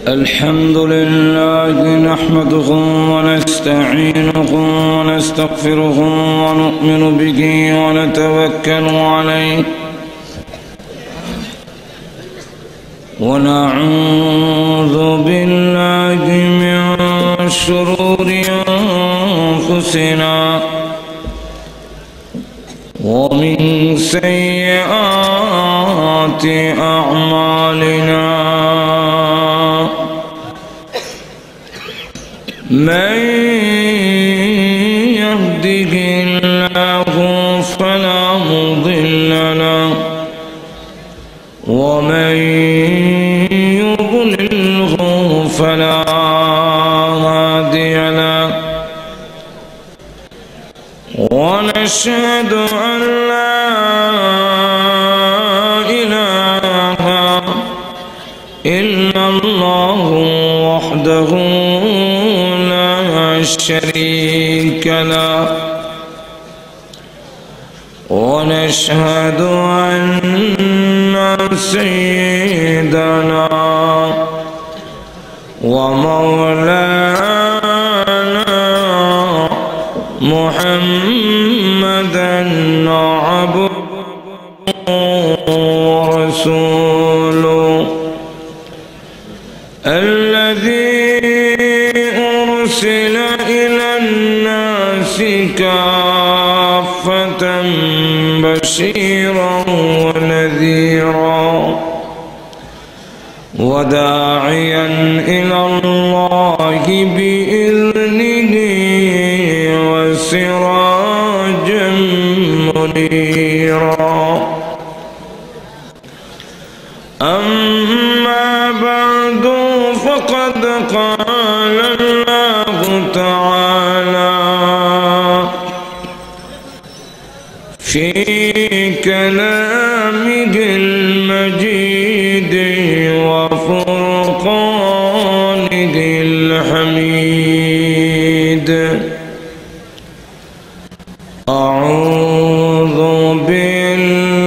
الحمد لله نحمده ونستعينه ونستغفره ونؤمن به ونتوكل عليه ونعوذ بالله من شرور أنفسنا ومن سيئات أعمالنا من يهده الله فلا مضل له ومن يضلله فلا هادي له ونشهد أن لا إله إلا الله وحده لا شريك له ونشهد أن سيدنا ومولانا محمدا عبده ورسوله الذي أرسل إلى الناس كافة بشيرا ونذيرا وداعيا إلى الله بإذنه وسراجا منيرا أما بعد فقد قال الله تعالى في كلامه المجيد وفرقانه الحميد أعوذ بالله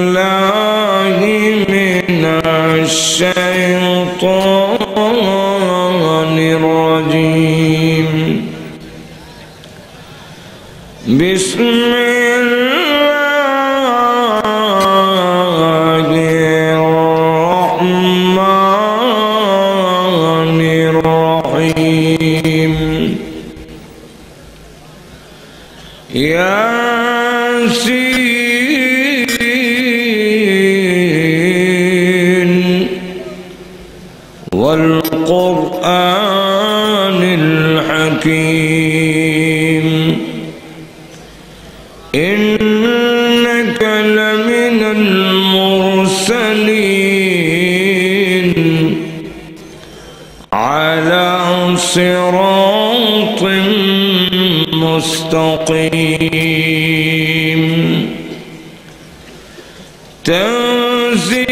من الشيطان الرجيم بسم الله الرحمن الرحيم ياسين والقرآن الحكيم إنك لمن المرسلين على صراط مستقيم تنزيل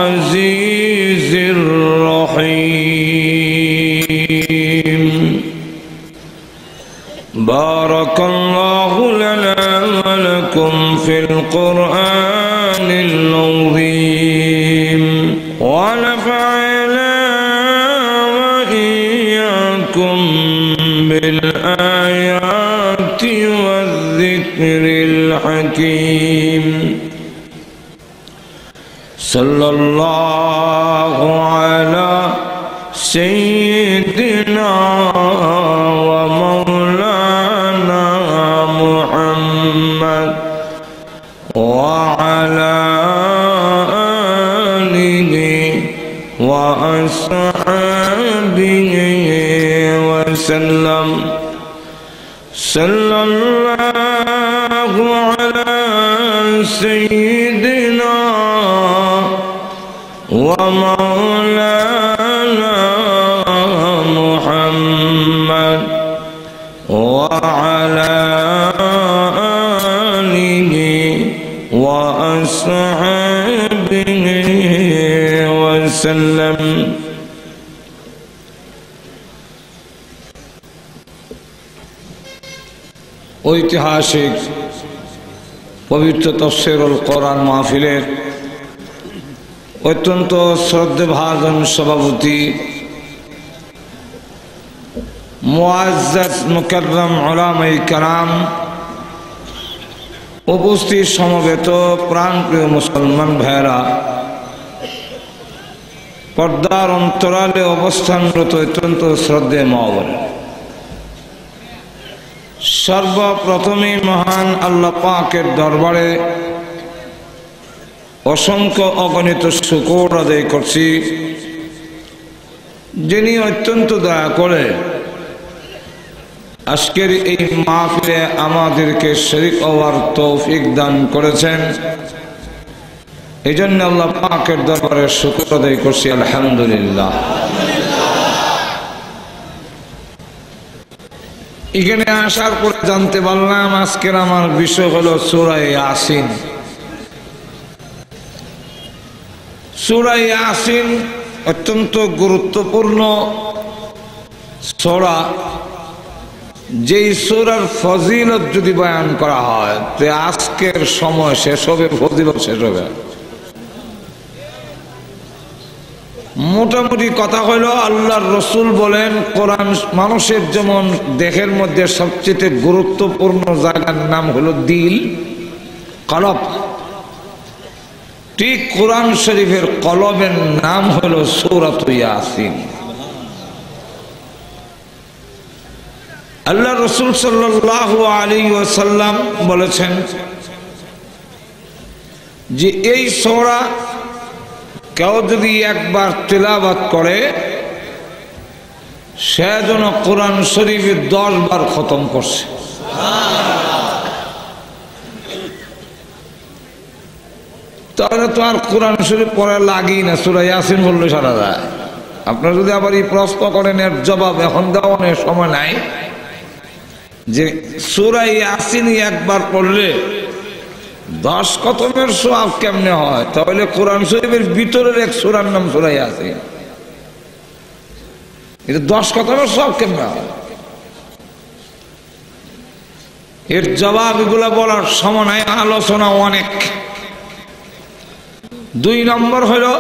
العزيز الرحيم بارك الله لنا ولكم في القرآن العظيم ونفعنا وإياكم بالآيات والذكر الحكيم صلى الله على سيدنا ومولانا محمد وعلى آله وأصحابه وسلم صلى الله على سيدنا ومولانا محمد وعلى آله وأصحابه وسلم ঐতিহাসিক পবিত্র তাফসীরুল কোরআন মাহফিলের অত্যন্ত শ্রদ্ধেভাজন সভাপতি মুআজ্জাজ মুকাররম উলামায়ে কেরাম, উপস্থিত সমবেত প্রাণপ্রিয় মুসলমান ভাইয়েরা, পর্দার অন্তরালে অবস্থানরত অত্যন্ত শ্রদ্ধেয় মা বোনেরা, সর্বপ্রথমে মহান আল্লাহ পাকের দরবারে অসংখ্য অগণিত শুকর আদায় করছি, যিনি অত্যন্ত দয়া করে আজকের এই মাহফিলে আমাদেরকে শরীক হওয়ার তৌফিক দান করেছেন। এই জন্য আল্লাহ পাকের দরবারে শুকর আদায় করছি, আলহামদুলিল্লাহ। এখানে আসার পরে জানতে পারলাম আজকের আমার বিষয় হলো সূরা ইয়াসিন। সূরা ইয়াসিন অত্যন্ত গুরুত্বপূর্ণ সূরা। যেই সূরার ফজিলত যদি বয়ান করা হয় তো আজকের সময় শেষ হবে, ফজিলত শেষ হবে। মোটামুটি কথা হলো, আল্লাহর রসুল বলেন কোরআন মানুষের যেমন দেহের মধ্যে সবচেয়ে গুরুত্বপূর্ণ জায়গার নাম হলো দিল, কলব, ঠিক কোরআন শরীফের কলবের নাম হলো সূরা ইয়াসিন। আল্লাহ রসুল সাল্লাল্লাহু আলাইহি ওয়াসাল্লাম বলেছেন যে এই সূরা কেউ যদি একবার তিলাওয়াত করে সে যেন কোরআন শরীফে 10 বার খতম করছে। তাহলে তো আর কোরআন শরীফ পড়া লাগেই না, সূরা ইয়াসিন বললে সারা যায়। আপনারা যদি আবার এই প্রশ্ন করেন, এর জবাব এখন দেওয়ার সময় নাই, যে সূরা ইয়াসিন একবার পড়লে 10 খতমের সওয়াব কেমনে হয়? তাহলে কোরআন শরীফের ভিতরের এক সূরার নাম সূরা ইয়াসিন, এটা 10 খতমের সওয়াব কেমনে হয়? এর জবাব এগুলো বলার সময় নাই, আলোচনা অনেক। 2 নম্বর হলো,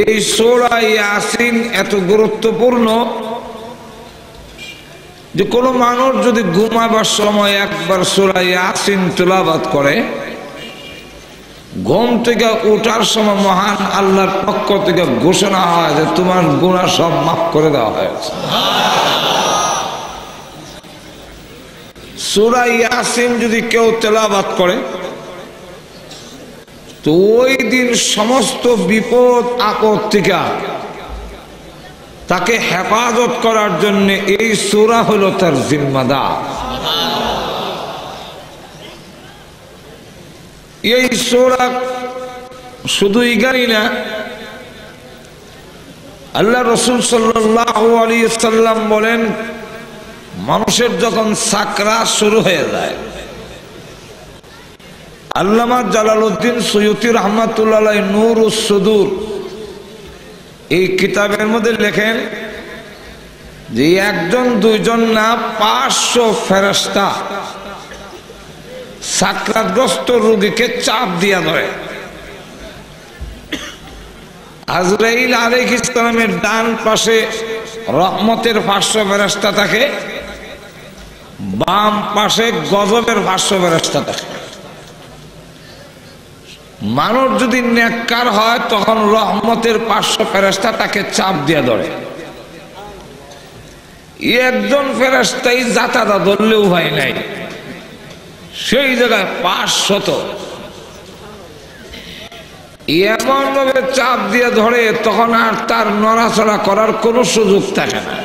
এই সূরা ইয়াসিন এত গুরুত্বপূর্ণ যে কোনো মানুষ যদি ঘুমাবার সময় একবার সূরা ইয়াসিন তিলাওয়াত করে, ঘুম থেকে ওঠার সময় মহান আল্লাহর পক্ষ থেকে ঘোষণা হয় যে তোমার গুনাহ সব মাফ করে দেওয়া হয়েছে। সূরা ইয়াসিন যদি কেউ তিলাওয়াত করে তো ওই দিন সমস্ত বিপদ আপদ থেকে তাকে হেফাজত করার জন্য এই সূরা হলো তার জিম্মাদার। এই সূরা শুধু ইগারি না, আল্লাহ রাসূল সাল্লাল্লাহু আলাইহি সাল্লাম বলেন মানুষের যখন সাকরাত শুরু হয়ে যায়, আল্লামা জালালউদ্দিন সুয়ুতী রাহমাতুল্লাহ আলাইহি নূরুস সুদূর এই কিতাবের মধ্যে লেখেন যে 1 2 জন না 500 ফেরেশতা সাকরাতগ্রস্ত রোগীকে চাপ দিয়া ধরে। আজরাইল আলাইহিস সালামের ডান পাশে রহমতের 500 ফেরেশতা থাকে, বাম পাশে গজবের 500 ফেরেশতা থাকে। মানুষ যদি নেককার হয় তখন রহমতের 500 ফেরেশতা তাকে চাপ দিয়ে ধরে। একজন ফেরেশতাই জাতাদা ধরলেও ভয় নাই, সেই জায়গায় 500 এমন ভাবে চাপ দিয়ে ধরে তখন আর তার নড়াচড়া করার কোনো সুযোগ থাকে না।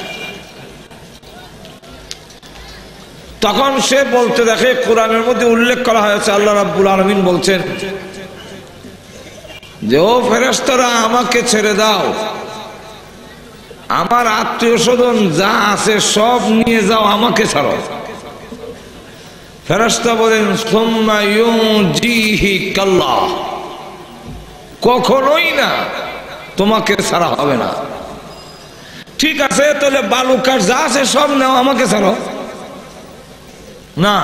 তখন সে বলতে দেখে, কোরআনের মধ্যে উল্লেখ করা হয়েছে, আল্লাহ রাব্বুল আলামিন বলছেন যে ও ফেরেশতারা আমাকে ছেড়ে দাও, আমার আত্মীয় স্বজন যা আছে সব নিয়ে যাও, আমাকে ছাড়ো। ফেরেশতা বলেন সুম্মা ইউনজিহিকাল্লাহ, কখনোই না, তোমাকে ছাড়া হবে না। ঠিক আছে, তাহলে বালুকার যা আছে সব নাও, আমাকে ছাড়ো না।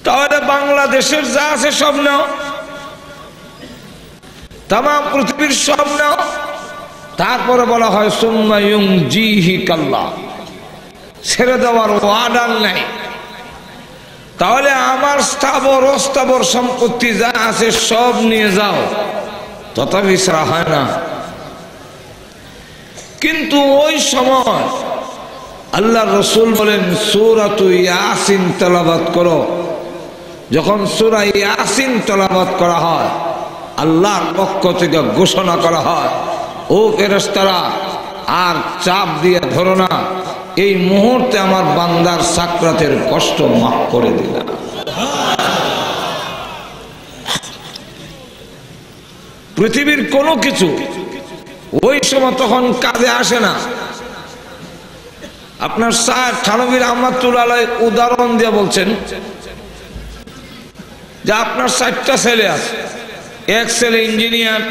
তাহলে বাংলাদেশের যা আছে সব নাও, তাম পৃথিবীর সব নাও, তারপরে বলা হয় সুম্মা ইউনজিহিকাল্লাহ, ছেড়ে দেওয়ার ওয়াদার নাই। তাহলে আমার স্থাবর অস্থাবর সম্পত্তি যা আছে সব নিয়ে যাও, তথাপি ছাড়া হয় না। কিন্তু ওই সময় আল্লাহ রসুল বলেন সূরাতু ইয়াসিন তেলাওয়াত করো। যখন সূরা ইয়াসিন তেলাওয়াত করা হয়, আল্লাহর পক্ষ থেকে ঘোষণা করা হয়, ও ফেরেশতারা আর চাপ দিয়ে ধরো না, এই মুহূর্তে আমার বান্দার সাকরাতের কষ্ট মাফ করে দিলাম। পৃথিবীর কোনো কিছু ওই সময় তখন কাজে আসে না। আপনার স্যার থানবীর আহমদুল্লাহ উদাহরণ দিয়ে বলছেন যে আপনার 4টা ছেলে আছে, এক ছেলে ইঞ্জিনিয়ার,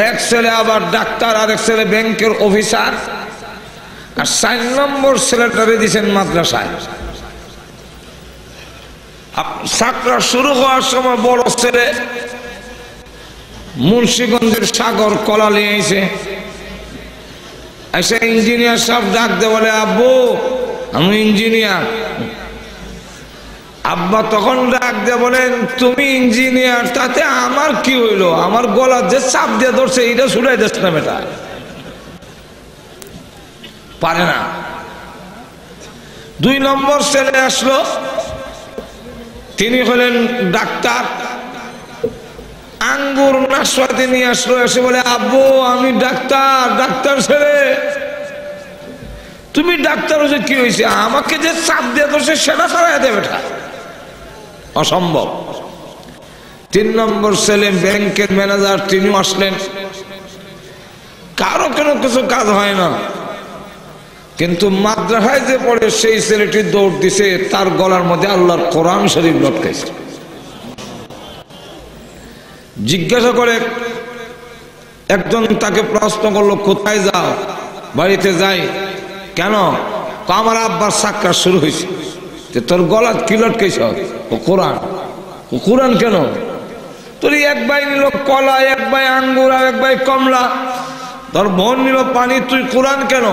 এক ছেলে আবার ডাক্তার, আর এক ছেলে ব্যাংকের অফিসার, আর 4 নম্বর ছেলেটারে দিয়েছেন মাদ্রাসায়। ছাত্রা শুরু হওয়ার সময় বড় ছেলে মুন্সিগঞ্জের সাগর কলা নিয়ে এসে এসে ইঞ্জিনিয়ার সব ডাক দে, বলে আব্বু আমি ইঞ্জিনিয়ার। আব্বা তখন ডাক দে বলেন তুমি ইঞ্জিনিয়ার, তাতে আমার কি হইলো? আমার গলা যে চাপ দিয়ে ধরছে এটা ছুড়াই দিস না বেটা, পারে না। 2 নম্বর ছেলে আসলো, তিনি হলেন ডাক্তার, আঙ্গুর নাশপাতি নিয়ে আসলো, এসে বলে আব্বু আমি ডাক্তার। ডাক্তার ছেলে তুমি ডাক্তার হয়েছে কি হয়েছে? আমাকে যে চাপ দিয়ে ধরছে সেটা ছাড়াই দেবে, বেটা অসম্ভব। 3 নম্বর ছেলে ব্যাংকের ম্যানেজার, তিনিও আসলেন। কারো কোনো কিছু কাজ হয় না, কিন্তু মাদ্রাসায় যে পড়ে সেই ছেলেটি দৌড় দিছে, তার গলার মধ্যে আল্লাহর কোরআন শরীফ লটকাইছে। জিজ্ঞাসা করে একজন তাকে প্রশ্ন করলো কোথায় যাও? বাড়িতে যাই। কেন? আমার আব্বার সাক্ষাৎ শুরু হয়েছে। তোর গলা কি লটকাইছ? ও কোরআন। ও কোরআন কেন? তোর এক ভাই নিল কলা, এক ভাই আঙ্গুর, আর এক ভাই কমলা, তোর বোন নিল পানি, তুই কোরআন কেন?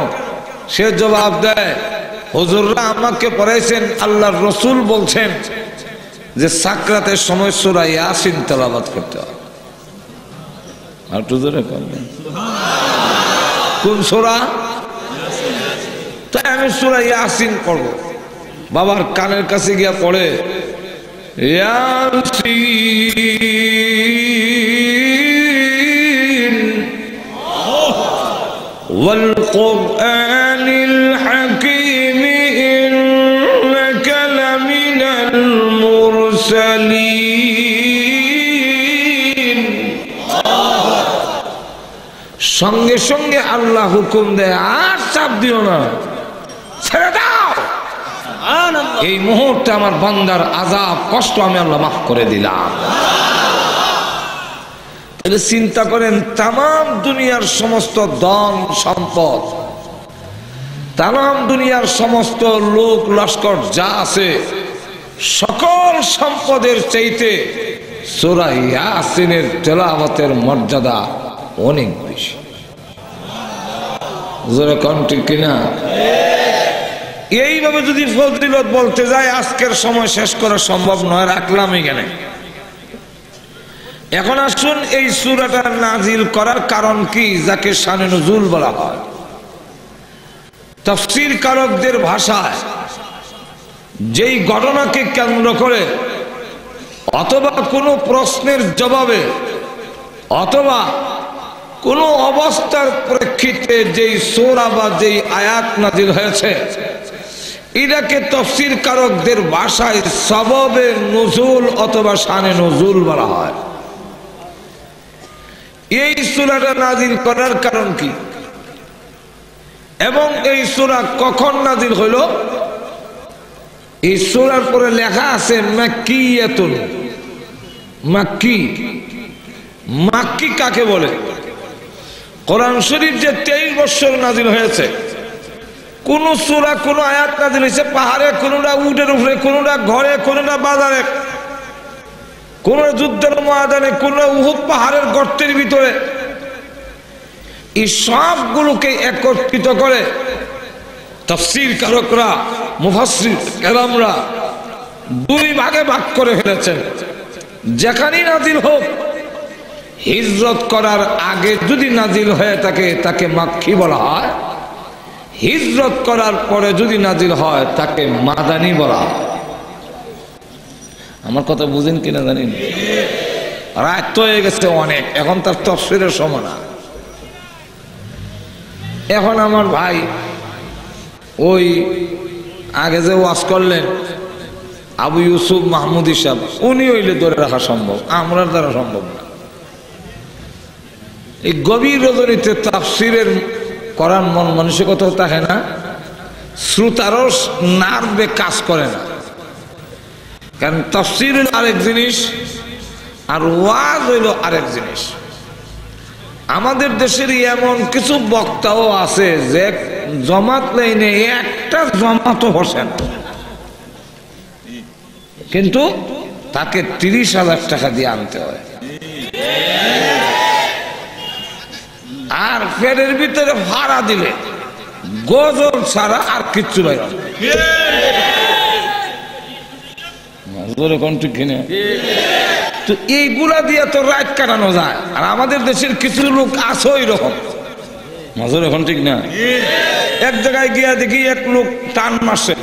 সে জবাব দেয় হুজুররা আমাকে পড়াইছেন, আল্লাহর রসুল বলছেন যে সাকরাতের সময় সূরা ইয়াসিন তেলাওয়াত করতে হয়। আর তো জোরে করবেন কোন সূরা? তাই আমি সূরা ইয়াসিন পড়ব। বাবার কানের কাছে গিয়া পড়ে ইয়াসিন ওয়াল কুরআনিল হাকীম ইন্নাকা লামিনাল মুরসালিন। সঙ্গে সঙ্গে আল্লাহ হুকুম দেয় আর চাপ দিও না, ছেড়ে দাও। এই মুহূর্তে আমার বান্দার আযাব কষ্ট আমি আল্লাহ মাফ করে দিলাম। তাহলে চিন্তা করেন, তাম দুনিয়ার সমস্ত ধন সম্পদ, তাম দুনিয়ার সমস্ত লোক লস্কর যা আছে, সকল সম্পদের চাইতে সূরা ইয়াসিনের তেলাওয়াতের মর্যাদা অনেক বেশি। জোরে কোন ঠিক কিনা? এইভাবে যদি ফজিলত বলতে যাই আজকের সময় শেষ করা সম্ভব নয়, রাখলাম এখানে। এখন আসুন এই সূরাটা নাজিল করার কারণ কি, যাকে শানে নুজুল বলা হয়। তাফসীর কারকদের ভাষায় যেই ঘটনাকে কেন্দ্র করে অথবা কোনো প্রশ্নের জবাবে অথবা কোনো অবস্থার প্রেক্ষিতে যেই সূরা বা যেই আয়াত নাজিল হয়েছে, এটাকে তাফসীর কারকদের ভাষায় সবাবে নুজুল অথবা শানে নুজুল বলা হয়। এই সূরাটা নাজিল করার কারণ কি এবং এই সূরা কখন নাজিল হইল? এই সূরার পরে লেখা আছে মাক্কিয়াতুন। মাক্কি, মাক্কি কাকে বলে? কোরআন শরীফ যে 23 বছর নাজিল হয়েছে, কোন সূরা কোন আয়াত নাজিল হয়েছে পাহাড়ে, কোনটা উটের উপরে, কোনটা ঘরে, কোনটা বাজারে, কোন যুদ্ধের ময়দানে, কোন উহুদ পাহাড়ের গর্তের ভিতরে, এই সবগুলোকে একত্রিত করে তাফসীর কারকরা, মুফাসসির কেরামরা দুই ভাগে ভাগ করে ফেলেছেন। যেখানেই নাজিল হোক, হিজরত করার আগে যদি নাজিল হয়ে থাকে তাকে মাক্কি বলা হয়, হিজরত করার পরে যদি নাজিল হয় তাকে মাদানী বলা হয়। আমার কথা বুঝেন কিনা জানেন? রাত তো হয়ে গেছে অনেক, এখন তার তাফসীরের সময় না। এখন আমার ভাই ওই আগে যে ওয়াজ করলেন আবু ইউসুফ মাহমুদি সাহেব, উনি হইলে ধরে রাখা সম্ভব, আমরা দ্বারা সম্ভব না। এই গভীর রজনীতে তাফসীরের করার মন মানসিকতা থাকে না, শ্রোতারও নার্ভে কাজ করে না। কারণ তাফসীর হইল আরেক জিনিস আর ওয়াজ হইল আরেক জিনিস। আমাদের দেশের এমন কিছু বক্তাও আছে যে জমাত লাইনে একটা জমাতও বসে না, কিন্তু তাকে 30,000 টাকা দিয়ে আনতে হয়, আর ফেরের ভিতরে ভাড়া দিলে গজল ছাড়া আর কিচ্ছু বাইর হবে। তো এইগুলা দিয়ে তো রাত কাটানো যায়। আর আমাদের দেশের কিছু লোক আছে ওই রকম, নজর এখন ঠিক না। এক জায়গায় গিয়া দেখি এক লোক টান মারছে,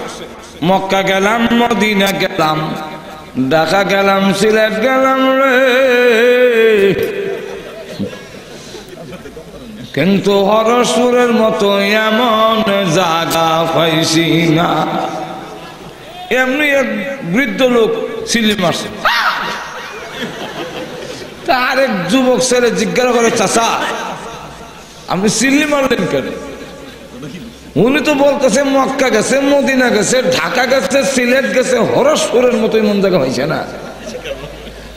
মক্কা গেলাম, মদিনা গেলাম, ঢাকা গেলাম, সিলেট গেলাম রে, কিন্তু হরসুরের মতো এমন জায়গা পাইছি না। এমনি এক বৃদ্ধ লোক সিলি মারছে। তার এক যুবক ছেলে জিজ্ঞাসা করে, চাচা আপনি সিলি মারলেন কেন? উনি তো বলতেছে মক্কা গেছে, মদিনা গেছে, ঢাকা গেছে, সিলেট গেছে, হরসপুরের মতো এমন জায়গা হয়েছে না।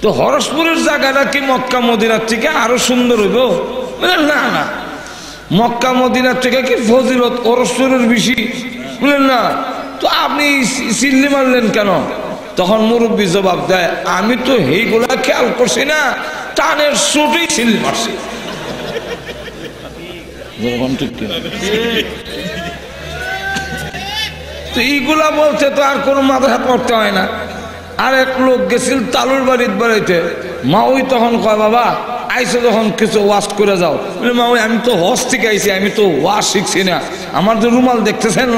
তো হরসপুরের জায়গাটা কি মক্কা মদিনার থেকে আরো সুন্দর হইব? না না, মক্কা মদিনার থেকে কি ফজিলত হরসপুরের বেশি? বললেন না। তো আপনি সিল্লি মারলেন কেন? তখন মুরব্বী জবাব দেয়, আমি তো এইগুলা খেয়াল করছি না, টানের সুটেই সিল্লি মারছি। তো এইগুলা বলতে তো আর কোনো মাথা পড়তে হয় না। আর এক লোক গেছিল তালুর বাড়ির বাড়িতে, মা ওই তখন কয়, বাবা আইসো যখন কিছু ওয়াশ করে যাও। মা ওই আমি তো হজ থেকে আইসি, আমি তো ওয়াশ শিখছি না। আমার যে রুমাল দেখতেছেন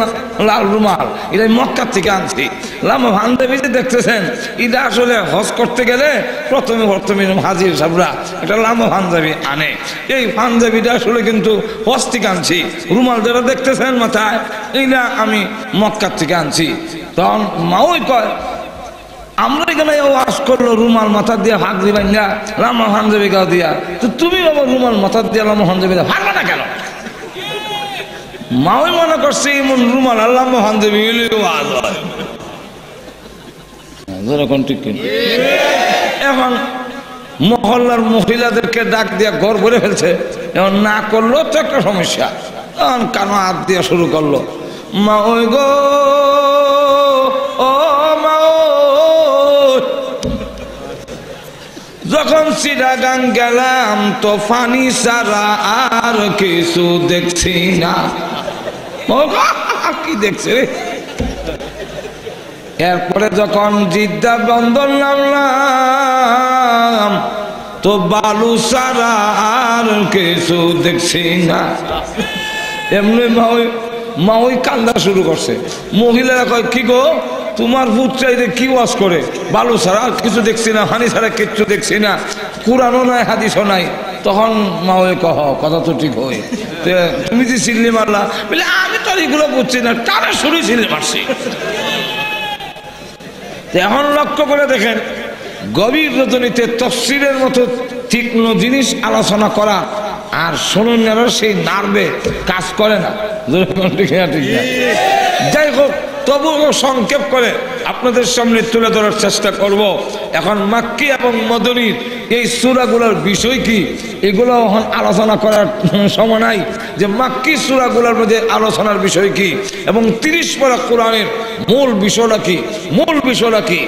লাল রুমাল, এটা মক্কার থেকে আনছি। লামা পাঞ্জাবি যে দেখতেছেন, এটা আসলে হজ করতে গেলে প্রথমে হাজির সাহেবরা একটা লামা পাঞ্জাবি আনে। এই পাঞ্জাবিটা আসলে কিন্তু হজ থেকে আনছি। রুমাল যেটা দেখতেছেন মাথায়, এইটা আমি মক্কার থেকে আনছি। তখন মা ওই কয়, আমরা এখানে ওয়াজ করলো রুমাল মাথা দিয়ে হাত দিবেন না, লামা পাঞ্জাবি গাও দিয়া, তো তুমি আবার রুমাল মাথা দিয়ে লামা পাঞ্জাবি দেওয়া পারবে না কেন? মাওই মনে করছে এমন রুমাল আর লামা পাঞ্জাবি ওয়াজ হয়। এখন মহল্লার মহিলাদেরকে ডাক দিয়া ঘর ভরে ফেলছে। এখন না করলো তো একটা সমস্যা। এখন কানো হাত দিয়া শুরু করলো, মা ওই গো, ও মা, যখন চিটাগাং গেলাম তো ফানি ছাড়া আর কিছু দেখছি না। কি দেখছে রে? এরপরে যখন জিদ্দা বন্দর নামলাম তো বালু ছাড়া আর কিছু দেখছি না। এমনি মা ওই কান্দা শুরু করছে। মহিলারা কয়, কি গো তোমার ভূত চাইতে কি ওয়াজ করে? বালু ছাড়া কিছু দেখছি না, হানি ছাড়া কিচ্ছু দেখছি না, কুরআনও নাই, হাদিসও নাই। তখন মা ওই কহ, কথা তো ঠিক হয়, তুমি যে সিল্লি মারলা, বলে আমি তো এগুলো বুঝছি না, তারা শুরু সিল্লি মারছি। এখন লক্ষ্য করে দেখেন, গভীর রজনীতে তাফসীরের মতো তীক্ষ্ণ জিনিস আলোচনা করা আর শুনুন সেই নার্ভে কাজ করে না। যাই হোক, তবুও সংক্ষেপ করে আপনাদের সামনে তুলে ধরার চেষ্টা করব। এখন মাক্কি এবং মদনী এই সূরাগুলোর বিষয় কি, এগুলো এখন আলোচনা করার সময় নাই যে মাক্কি সূরাগুলোর মধ্যে আলোচনার বিষয় কি এবং 30 পারা কোরআনের মূল বিষয়টা কি। মূল বিষয়টা কি,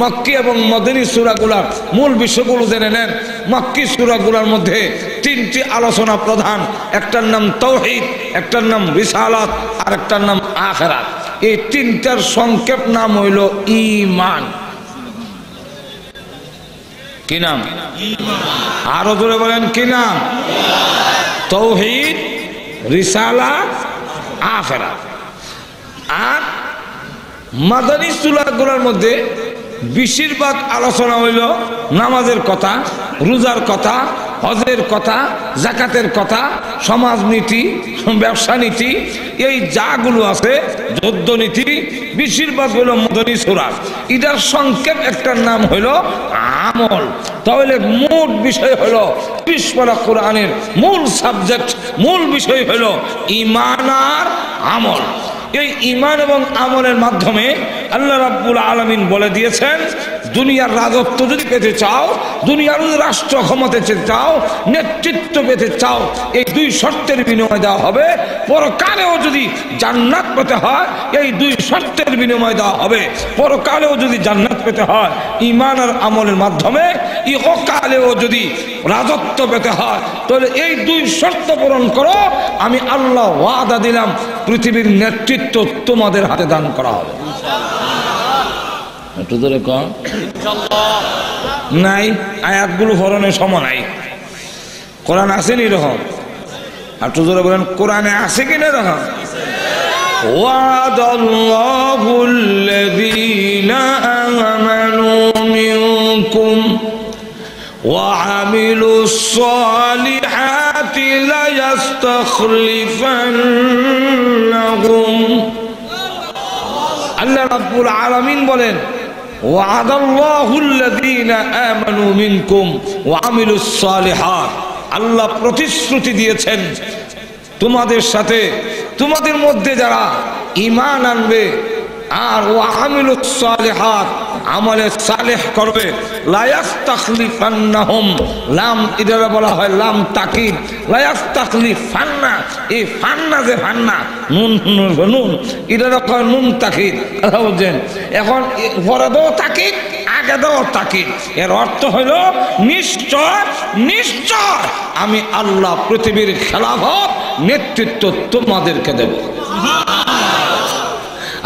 মাক্কি এবং মদনী সূরাগুলোর মূল বিষয়গুলো জেনে নেন। মাক্কি সূরাগুলোর মধ্যে 3টি আলোচনা প্রধান, একটার নাম তাওহীদ, একটার নাম রিসালাত, আর একটার নাম আখিরাত। এই 3টার সংক্ষেপ নাম হইল ঈমান। কি নাম? আরো জোরে বলেন কি নাম? তাওহীদ, রিসালাত, আখিরাত। আর মাদানী সূরাগুলোর মধ্যে বেশিরভাগ আলোচনা হইল নামাজের কথা, রোজার কথা, হজের কথা, যাকাতের কথা, সমাজনীতি, ব্যবসা নীতি, এই যাগুলো আছে, যুদ্ধ নীতি, বেশিরভাগ হইল মদনী সূরা। এটার সংক্ষেপ একটার নাম হইল আমল। তাহলে মোট বিষয় হইল 30 পারা কোরআনের মূল সাবজেক্ট, মূল বিষয় হইল ঈমান আর আমল। এই ঈমান এবং আমলের মাধ্যমে আল্লাহ রাব্বুল আলামিন বলে দিয়েছেন, দুনিয়ার রাজত্ব যদি পেতে চাও, দুনিয়ার রাষ্ট্র ক্ষমতা পেতে চাও, নেতৃত্ব পেতে চাও, এই 2 শর্তের বিনিময় দেওয়া হবে। পরকালেও যদি জান্নাত পেতে হয়, এই 2 শর্তের বিনিময় দেওয়া হবে। পরকালেও যদি জান্নাত পেতে হয় ঈমান আর আমলের মাধ্যমে, ইহকালেও যদি রাজত্ব পেতে হয়, তাহলে এই 2 শর্ত পূরণ করো, আমি আল্লাহ ওয়াদা দিলাম পৃথিবীর নেতৃত্ব তোমাদের হাতে দান করা হবে। একটু ধরে কম নাই, আয়াতগুলো ফরনের সময় নাই। কোরআন আসেনি এরকম? একটু ধরে বলেন কোরআনে আছে কিনা এরকম? ওয়াদাল্লাহুল্লাযীনা আমানু মিনকুম وعملوا الصالحات ليستخلفنهم। আল্লাহ রাব্বুল আলামিন বলেন, ওয়াদাল্লাহুল্লাযীনা আমানু মিনকুম ওয়া আমিলুস সালিহাত। আল্লাহ প্রতিশ্রুতি দিয়েছেন তোমাদের সাথে, তোমাদের মধ্যে যারা ঈমান আনবে আর ওয়া আমিলুস সালিহাত, আমলে সালেহ করবে, লা ইস্তাখলিফান্নাহুম, লাম ইদারা বলা হয় লাম তাকিদ, লা ইস্তাখলিফান্না, এই ফান্না যে ফান্না, নুন নুন ইদারা কয় নুন তাকিদ। কথা বুঝছেন? এখন পরে দাও তাকিদ, আগে দাও তাকিদ, এর অর্থ হইল নিশ্চয় নিশ্চয় আমি আল্লাহ পৃথিবীর খেলাফত নেতৃত্ব তোমাদেরকে দেব।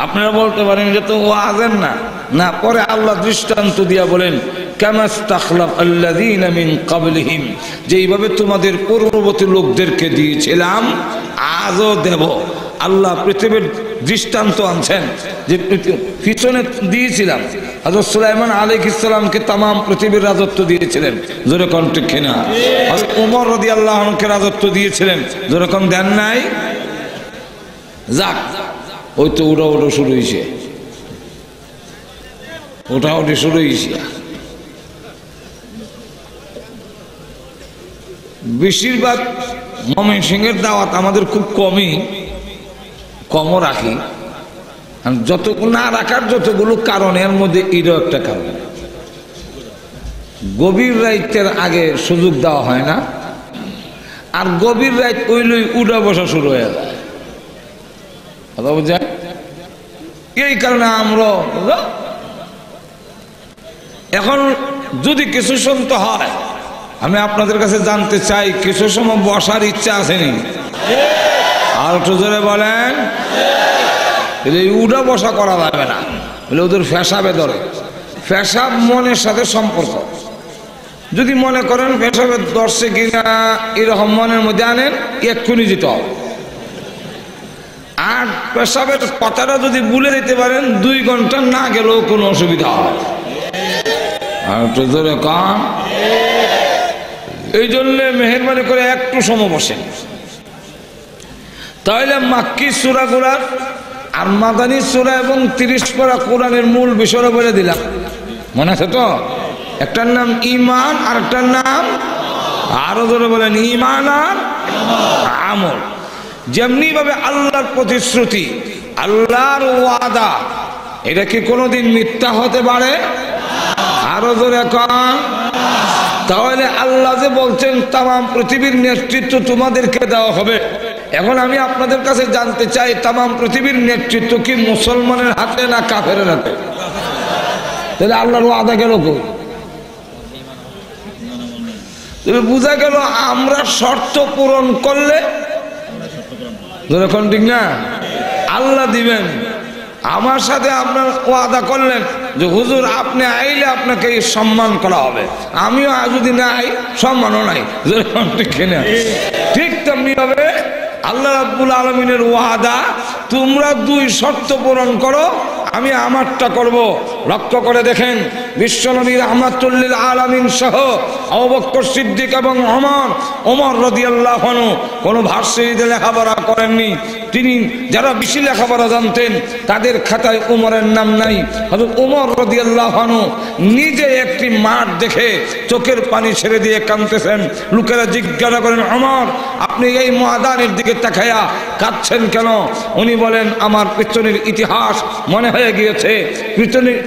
আপনারা বলতে পারেন যে তো ওয়াজেন না, না, পরে আল্লাহ দৃষ্টান্ত দিয়া বলেন, কামাস্তাখলাফ আল্লাযীনা মিন ক্বাবলিহিম, যে এইভাবে তোমাদের পূর্ববর্তী লোকদেরকে দিয়েছিলাম আজও দেব। আল্লাহ পৃথিবীর দৃষ্টান্ত আনছেন যে পিছনে দিয়েছিলাম। হযরত সুলাইমান আলাইহিস সালামকে তামাম পৃথিবীর রাজত্ব দিয়েছিলেন, যেরকম ঠিক কিনা? হযরত ওমর রাদিয়াল্লাহু আনহুকে রাজত্ব দিয়েছিলেন, যেরকম দেন নাই? যাক, ওই তো ওটা শুরু হয়েছে, ওটা শুরু হয়েছে। বেশিরভাগ ময়মনসিংহের দাওয়াত আমাদের খুব কমও রাখি। যতগুলো না রাখার যতগুলো কারণ, এর মধ্যে এরও একটা কারণ। গভীর রাতের আগে সুযোগ দেওয়া হয় না, আর গভীর রাত ওইলই উড়া বসা শুরু হয়ে যায়। কথা বুঝছেন? এই কারণে আমরা এখন যদি কিছু শুনতে হয়, আমি আপনাদের কাছে জানতে চাই, কিছু সময় বসার ইচ্ছা আসেনি? আর একটু জোরে বলেন। উড়া বসা করা যাবে না, বলে ওদের ফেসাবে ধরে। ফেসাব মনের সাথে সম্পর্ক। যদি মনে করেন ফেসাবে ধরছে কিনা এরকম মনের মধ্যে আনেন, এক্ষুনি যেতে হবে। আর পেশাবের কথাটা যদি ভুলে দিতে পারেন, 2 ঘন্টা না গেলেও কোনো অসুবিধা হয়। আর একটু জোরে কান। এই জন্য মেহেরবানি করে একটু সময় বসেন। তাহলে মাক্কি সূরাগুলার আর মাদানী সূরা এবং 30 পারা কোরআনের মূল বিষয় বলে দিলাম, মনে আছে তো? একটার নাম ঈমান, আর একটার নাম, আরো জোরে বলেন, ঈমান আর আমল। যেমনি ভাবে আল্লাহর প্রতিশ্রুতি, আল্লাহর ওয়াদা, এটা কি কোনোদিন মিথ্যা হতে পারে? আরো জোরে কন। তাহলে আল্লাহ যে বলছেন তামাম পৃথিবীর নেতৃত্ব তোমাদেরকে দেওয়া হবে, এখন আমি আপনাদের কাছে জানতে চাই তামাম পৃথিবীর নেতৃত্ব কি মুসলমানের হাতে না কাফেরের হাতে? তাহলে আল্লাহর ওয়াদা গেল কই? বুঝা গেল আমরা শর্ত পূরণ করলে যেরকম ঠিক না আল্লাহ দিবেন। আমার সাথে আপনার ওয়াদা করলেন যে হুজুর আপনি আইলে আপনাকে সম্মান করা হবে, আমিও যদি না আই সম্মানও নাই, যেরকম ঠিক না? ঠিক তেমনি হবে আল্লাহ রাব্বুল আলামিনের ওয়াদা, তোমরা দুই শর্ত পূরণ করো, আমি আমারটা করব। লক্ষ্য করে দেখেন বিশ্বনবী রাহমাতুল লিল আলামিন সহ আবু বকর সিদ্দিক এবং ওমর রাদিয়াল্লাহু আনহু কোনো ভার্সিটিতে লেখাপড়া করেননি। তিনি যারা বেশি লেখাপড়া জানতেন তাদের খাতায় ওমরের নাম নাই। হযরত ওমর রাদিয়াল্লাহু আনহু নিজে একটি মাঠ দেখে চোখের পানি ছেড়ে দিয়ে কাঁদতেছেন। লোকেরা জিজ্ঞাসা করেন, ওমর আপনি এই ময়দানের দিকে তাকায়া কাঁদছেন কেন? উনি বলেন, আমার পিছনের ইতিহাস মনে হয়ে গিয়েছে।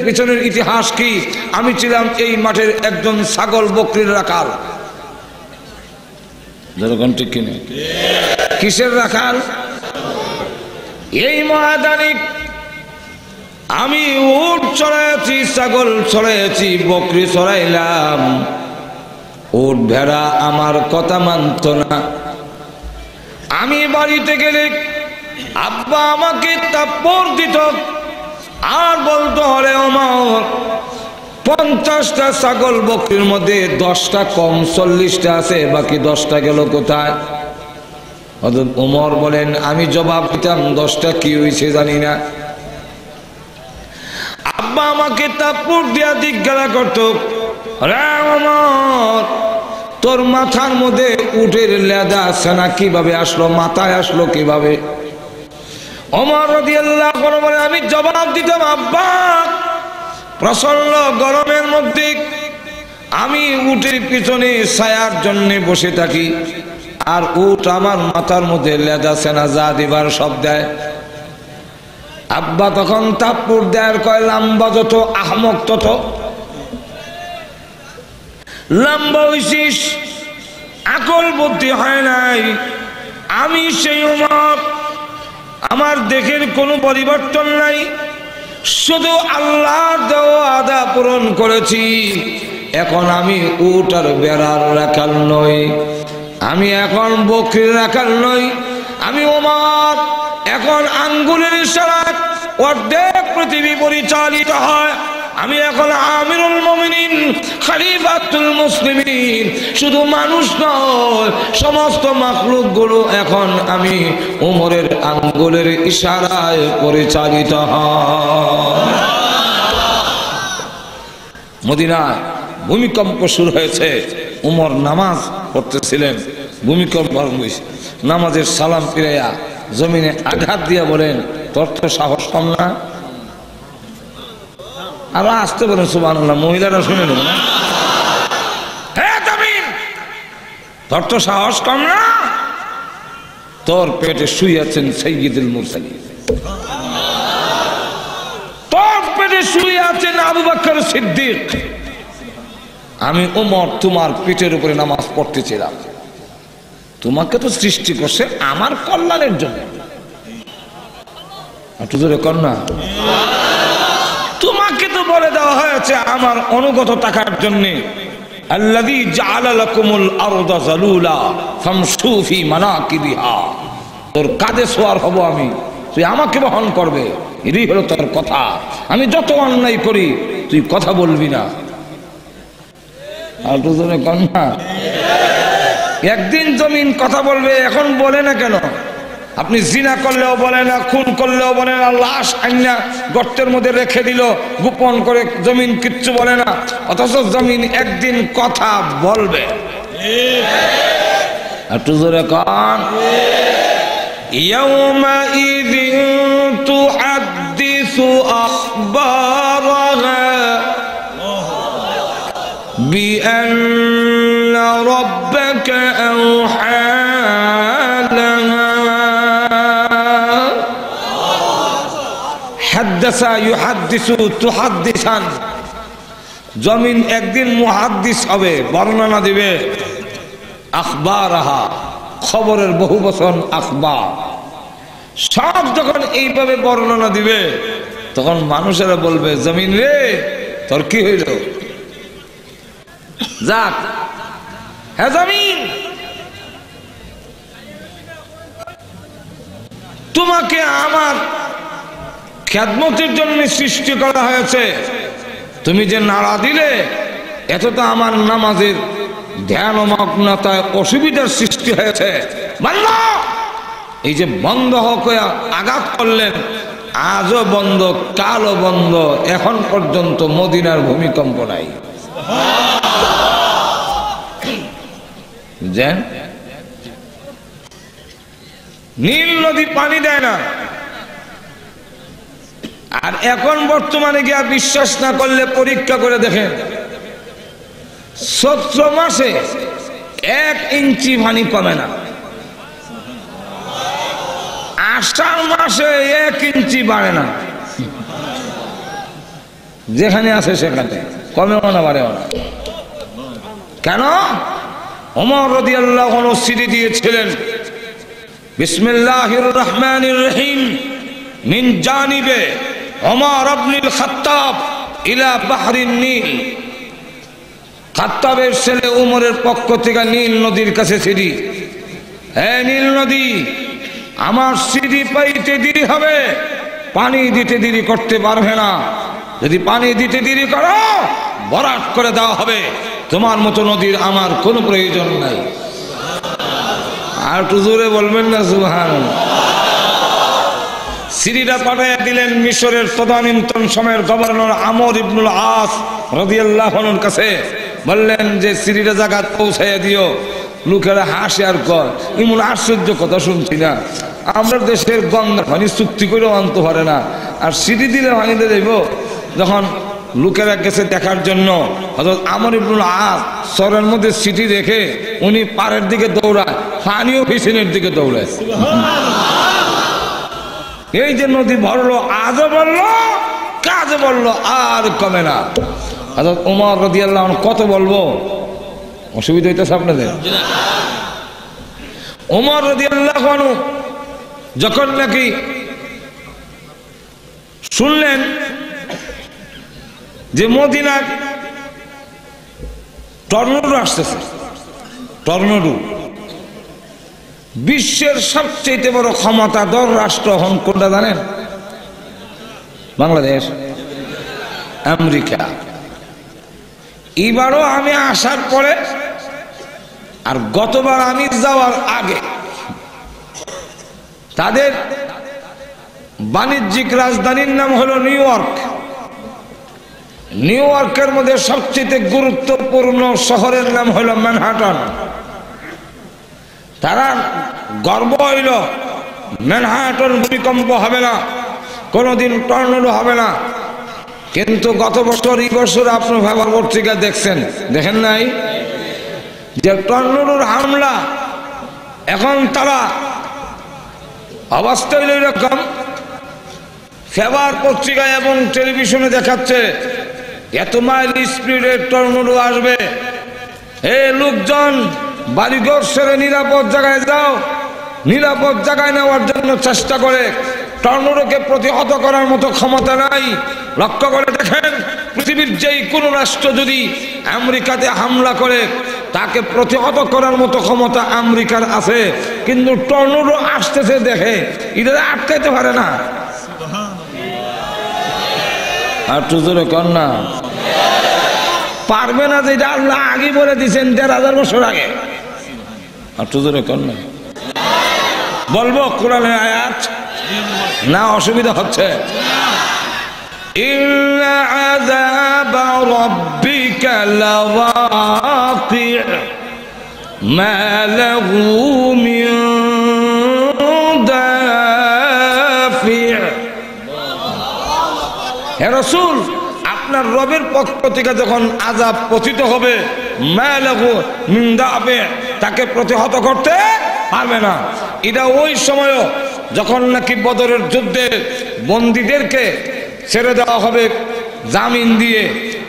পিছনের ইতিহাস কি? আমি ছিলাম এই মাঠের একজন ছাগল বকরির রাখাল। ঠিক কিনা? কিসের রাখাল? এই ময়দানে আমি উট চড়াইছি, ছাগল চড়াইছি, বকরি চড়াইলাম। উট ভেড়া আমার কথা মানত না। আমি বাড়িতে গেলে আব্বা আমাকে থাপ্পড় দিত আর বলতো, হলে ওমর 50টা ছাগল বকরির মধ্যে 10টা কম 40টা আছে, বাকি 10টা গেল কোথায়? হযরত ওমর বলেন, আমি জবাব দিতাম 10টা কি হয়েছে জানি না। আব্বা আমাকে থাপ্পড় দিয়া জিজ্ঞাসা করতো, রে ওমর তোর মাথার মধ্যে উটের লেদা সেনা কিভাবে আসলো, মাথায় আসলো কিভাবে? ওমর রাদিয়াল্লাহু আনহু বলেন, আমি জবাব দিতাম, আব্বা প্রচন্ড গরমের মধ্যে আমি উটের পিছনে ছায়ার জন্য বসে থাকি, আর উট আমার মাথার মধ্যে লেদা সেনা যা দিবার সব দেয়। আব্বা তখন থাপ্পড় দেয়, কয় লম্বা যত আহমক তত লম্বা হইছিস, আকল বুদ্ধি হয় নাই। আমি সেই ওমর, আমার দেখের কোনো পরিবর্তন নাই, শুধু আল্লাহর দেওয়া ওয়াদা পূরণ করেছি। এখন আমি উট আর বেড়ার রাখাল নই, আমি এখন বকরির রাখাল নই। আমি ওমর, এখন আঙ্গুলের ইশারায় অর্ধেক পৃথিবী পরিচালিত হয়। আমি এখন আমিরুল মুমিনিন, খলিফাতুল মুসলিমিন। শুধু মানুষ নয়, সমস্ত মাখলুক গুলো এখন আমি ওমরের আঙ্গুলের ইশারায় পরিচালিত হয়। মদিনায় ভূমিকম্প শুরু হয়েছে, ওমর নামাজ পড়তেছিলেন, ভূমিকম্প হয়েছে। নামাজের সালাম ফিরাইয়া জমিনে আঘাত দিয়া বলেন, তোর তো সাহস কম না? আরো আসতে বলেন সুবহানাল্লাহ, মহিলারা শুনে নেব না। হ্যাঁ জমিন, তোর তো সাহস কম না? তোর পেটে শুয়ে আছেন সাইয়্যিদুল মুরসালিন, তোর পেটে শুয়ে আছেন আবু বকর সিদ্দিক। আমি ওমর তোমার পেটের উপরে নামাজ পড়তেছিলাম। তোমাকে তো সৃষ্টি করছে আমার কল্যাণের জন্য, একটু জোরে কর না। তোমাকে তো বলে দেওয়া হয়েছে আমার অনুগত থাকার জন্য। আল্লাযী জাআলা লাকুমুল আরদা যালুলা ফামশু ফি মানাকিবিহা। তোর কাঁধে সওয়ার হব আমি, তুই আমাকে বহন করবে, এটাই হলো তোর কথা। আমি যত অন্যায় করি তুই কথা বলবি না। আর তুই জোরে কর না। একদিন জমিন কথা বলবে, এখন বলে না কেন? আপনি জিনা করলেও বলে না, খুন করলেও বলে না, লাশ আইনা গর্তের মধ্যে রেখে দিল গোপন করে, জমিন কিচ্ছু বলে না। অথচ জমিন একদিন কথা বলবে। একটু জোরে কন। ইয়াউমাইযিন তুহাদ্দিসু আখবারাহা বিআন্না রাব্বাকা আওহা লাহা। হাদ্দাসা ইউহাদ্দিসু তুহাদ্দিসান, জমিন একদিন মুহাদ্দিস হবে, বর্ণনা দিবে। আখবারাহা, খবরের বহু বচন আখবার। সব যখন এইভাবে বর্ণনা দিবে তখন মানুষেরা বলবে, জমিন রে তোর কি হইল? যাক, হ্যাঁ জমিন, তোমাকে আমার খেদমতের জন্য সৃষ্টি করা হয়েছে, তুমি যে নাড়া দিলে এত তো আমার নামাজের ধ্যান ও মগ্নতায় অসুবিধার সৃষ্টি হয়েছে। এই যে বন্ধ হয়ে আঘাত করলেন, আজও বন্ধ, কালও বন্ধ, এখন পর্যন্ত মদিনার ভূমিকম্প নাই। বুঝলেন? নীল নদী পানি দেয় না। আর এখন বর্তমানে গিয়া বিশ্বাস না করলে পরীক্ষা করে দেখেন, চৈত্র মাসে 1 ইঞ্চি পানি কমে না, আষাঢ় মাসে 1 ইঞ্চি বাড়ে না। যেখানে আছে সেখানে কমেও না বাড়েও না। কেন? ওমর রাদিয়াল্লাহু আনহু সিটি দিয়েছিলেন, বিসমিল্লাহির রহমানির রহিম মিন জানিবে ওমর ইবনুল খাত্তাব ইলা বাহরিন নীল। খাত্তাবের ছেলে উমরের পক্ষ থেকে নীল নদীর কাছে সিটি, হে নীল নদী, আমার সিটি পাইতে দেরি হবে, পানি দিতে দেরি করতে পারবে না। যদি পানি দিতে দেরি করো বরাট করে দেওয়া হবে। তোমার মতো নদীর আমার কোনো প্রয়োজন নাই। আর একটু জোরে বলবেন না সুবহানাল্লাহ। সিরিটা পাঠাইয়া দিলেন মিশরের তদানীন্তন সময়ের গভর্নর আমর ইবনুল আস রাদিয়াল্লাহু আনহুর কাছে। বললেন যে সিরিটা জায়গা পৌঁছাইয়া দিও। লোকেরা হাসে আর কয়, এমন আশ্চর্য কথা শুনছি না, আমরা দেশের গঙ্গা পানি চুক্তি করেও আনতে পারে না, আর সিটি দিলে পানিতে দেব। যখন লোকেরা গেছে দেখার জন্য, হযরত আমর ইবনুল আস সরের মধ্যে সিটি রেখে উনি পাড়ের দিকে দৌড়ায়, পানিও পিছনের দিকে দৌড়ায়। এই যে নদী ভরলো, আজও বললো, কাজে বললো, আর কমে না। হযরত ওমর রাদিয়াল্লাহু আনহু কত বলবো, অসুবিধা হইতেছে আপনাদের? ওমর রাদিয়াল্লাহু আনহু যখন নাকি শুনলেন যে মদিনার টর্নেডো আসতেছে, টর্নেডো, বিশ্বের সবচেয়ে বড় ক্ষমতাধর রাষ্ট্র হন কোনটা জানেন? বাংলাদেশ, আমেরিকা। এবারও আমি আসার পরে আর গতবার আমি যাওয়ার আগে তাদের বাণিজ্যিক রাজধানীর নাম হলো নিউ ইয়র্ক। নিউ ইয়র্কের মধ্যে সবচেয়ে গুরুত্বপূর্ণ শহরের নাম হলো ম্যানহাটন। তারা গর্ব হইল ম্যানহাটন ভূমিকম্প হবে না, কোনোদিন টর্নেডো হবে না। কিন্তু গত বছর, এই বছর আপনি খবর পত্রিকা দেখছেন, দেখেন নাই যে টর্নেডোর হামলা? এখন তারা অবস্থা হইল এরকম, খবর পত্রিকায় এবং টেলিভিশনে দেখাচ্ছে এত মাইল স্পিডে টর্নেডো আসবে। হে লোকজন, বাড়িঘর ছেড়ে নিরাপদ জায়গায় যাও। নিরাপদ জায়গায় নেওয়ার জন্য চেষ্টা করে। টর্নেডোকে প্রতিহত করার মতো ক্ষমতা নাই। লক্ষ্য করে দেখেন, পৃথিবীর যেই কোন রাষ্ট্র যদি আমেরিকাতে হামলা করে, তাকে প্রতিহত করার মতো ক্ষমতা আমেরিকার আছে, কিন্তু টর্নেডো আসতেছে দেখে এটা আটকাইতে পারে না। আর তুজোরে কর না, পারবে না, যেটা আল্লাহ আগে বলে দিয়েছেন ১,৫০০ বছর আগে। আর তুজোরে কর না, বলবো কোরআনের আয়াত না? অসুবিধা হচ্ছে? ইন্না আযাব রাব্বিকা লাওয়াকি' মা লাহু মিন দাফি'। হে রাসূল, আপনার রবের পক্ষ থেকে যখন আযাব পতিত হবে, মা লাহু মিন দাফি', তাকে প্রতিহত করতে পারবে না। এটা ওই সময়ও যখন নাকি বদরের যুদ্ধে বন্দীদেরকে ছেড়ে দেওয়া হবে জামিন দিয়ে।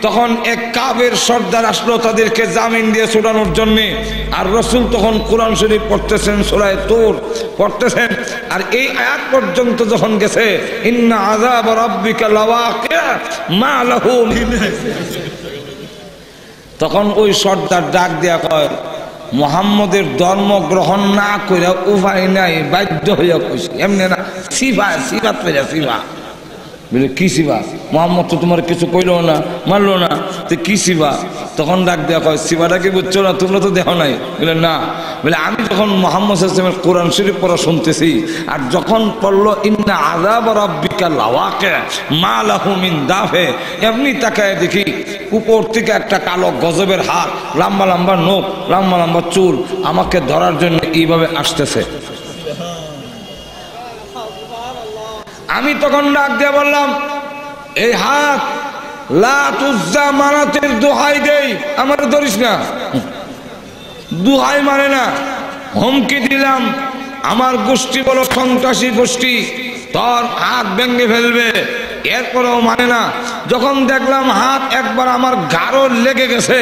তখন এক কাফের সর্দার আসলো তাদেরকে জামিন দিয়ে ছুটানোর জন্য। আর রাসূল তখন কোরআন শরীফ পড়তেছেন, সূরা তূর পড়তেছেন। আর এই আয়াত পর্যন্ত যখন গেছে, ইন্না আযাব রাব্বিকা লাওয়াকি' মা লাহু মিন, তখন ওই সর্দার ডাক দিয়া কয়, মুহাম্মদের ধর্ম গ্রহণ না করে উপায় নাই, বাধ্য হইয়া কইছি। এমনি না, সিফাত পেয়ে সিফা বলে, কি সিবা? মোহাম্মদ তো তোমার কিছু কইলো না, মানলো না, তো কি সিবা? তখন ডাক দেওয়া কয়, সিবাটা কি বুঝছো না? তোমরা তো দেখো নাই। বলে না। বলে আমি যখন মুহাম্মদ সাল্লাল্লাহু আলাইহি ওয়াসাল্লামের কোরআন শরীফ পড়া শুনতেছি, আর যখন পড়লো ইন্না আযাব রাব্বিকা লাওয়াকি' মা লাহু মিন দাফে, এমনি তাকায় দেখি উপর থেকে একটা কালো গজবের হাত, লম্বা লম্বা নখ, লম্বা লম্বা চুল, আমাকে ধরার জন্য এইভাবে আসতেছে। আমি তখন ডাক দিয়ে বললাম, এই হাত লাত উজ্জা মানাতের দোহাই দেই, আমার ধরিস না। দোহাই মানে না, হুমকি দিলাম, আমার গোষ্ঠী বলো সন্ত্রাসী গোষ্ঠী, তোর হাত ভেঙে ফেলবে। এরপরেও মানে না। যখন দেখলাম হাত একবার আমার গাঢ় লেগে গেছে,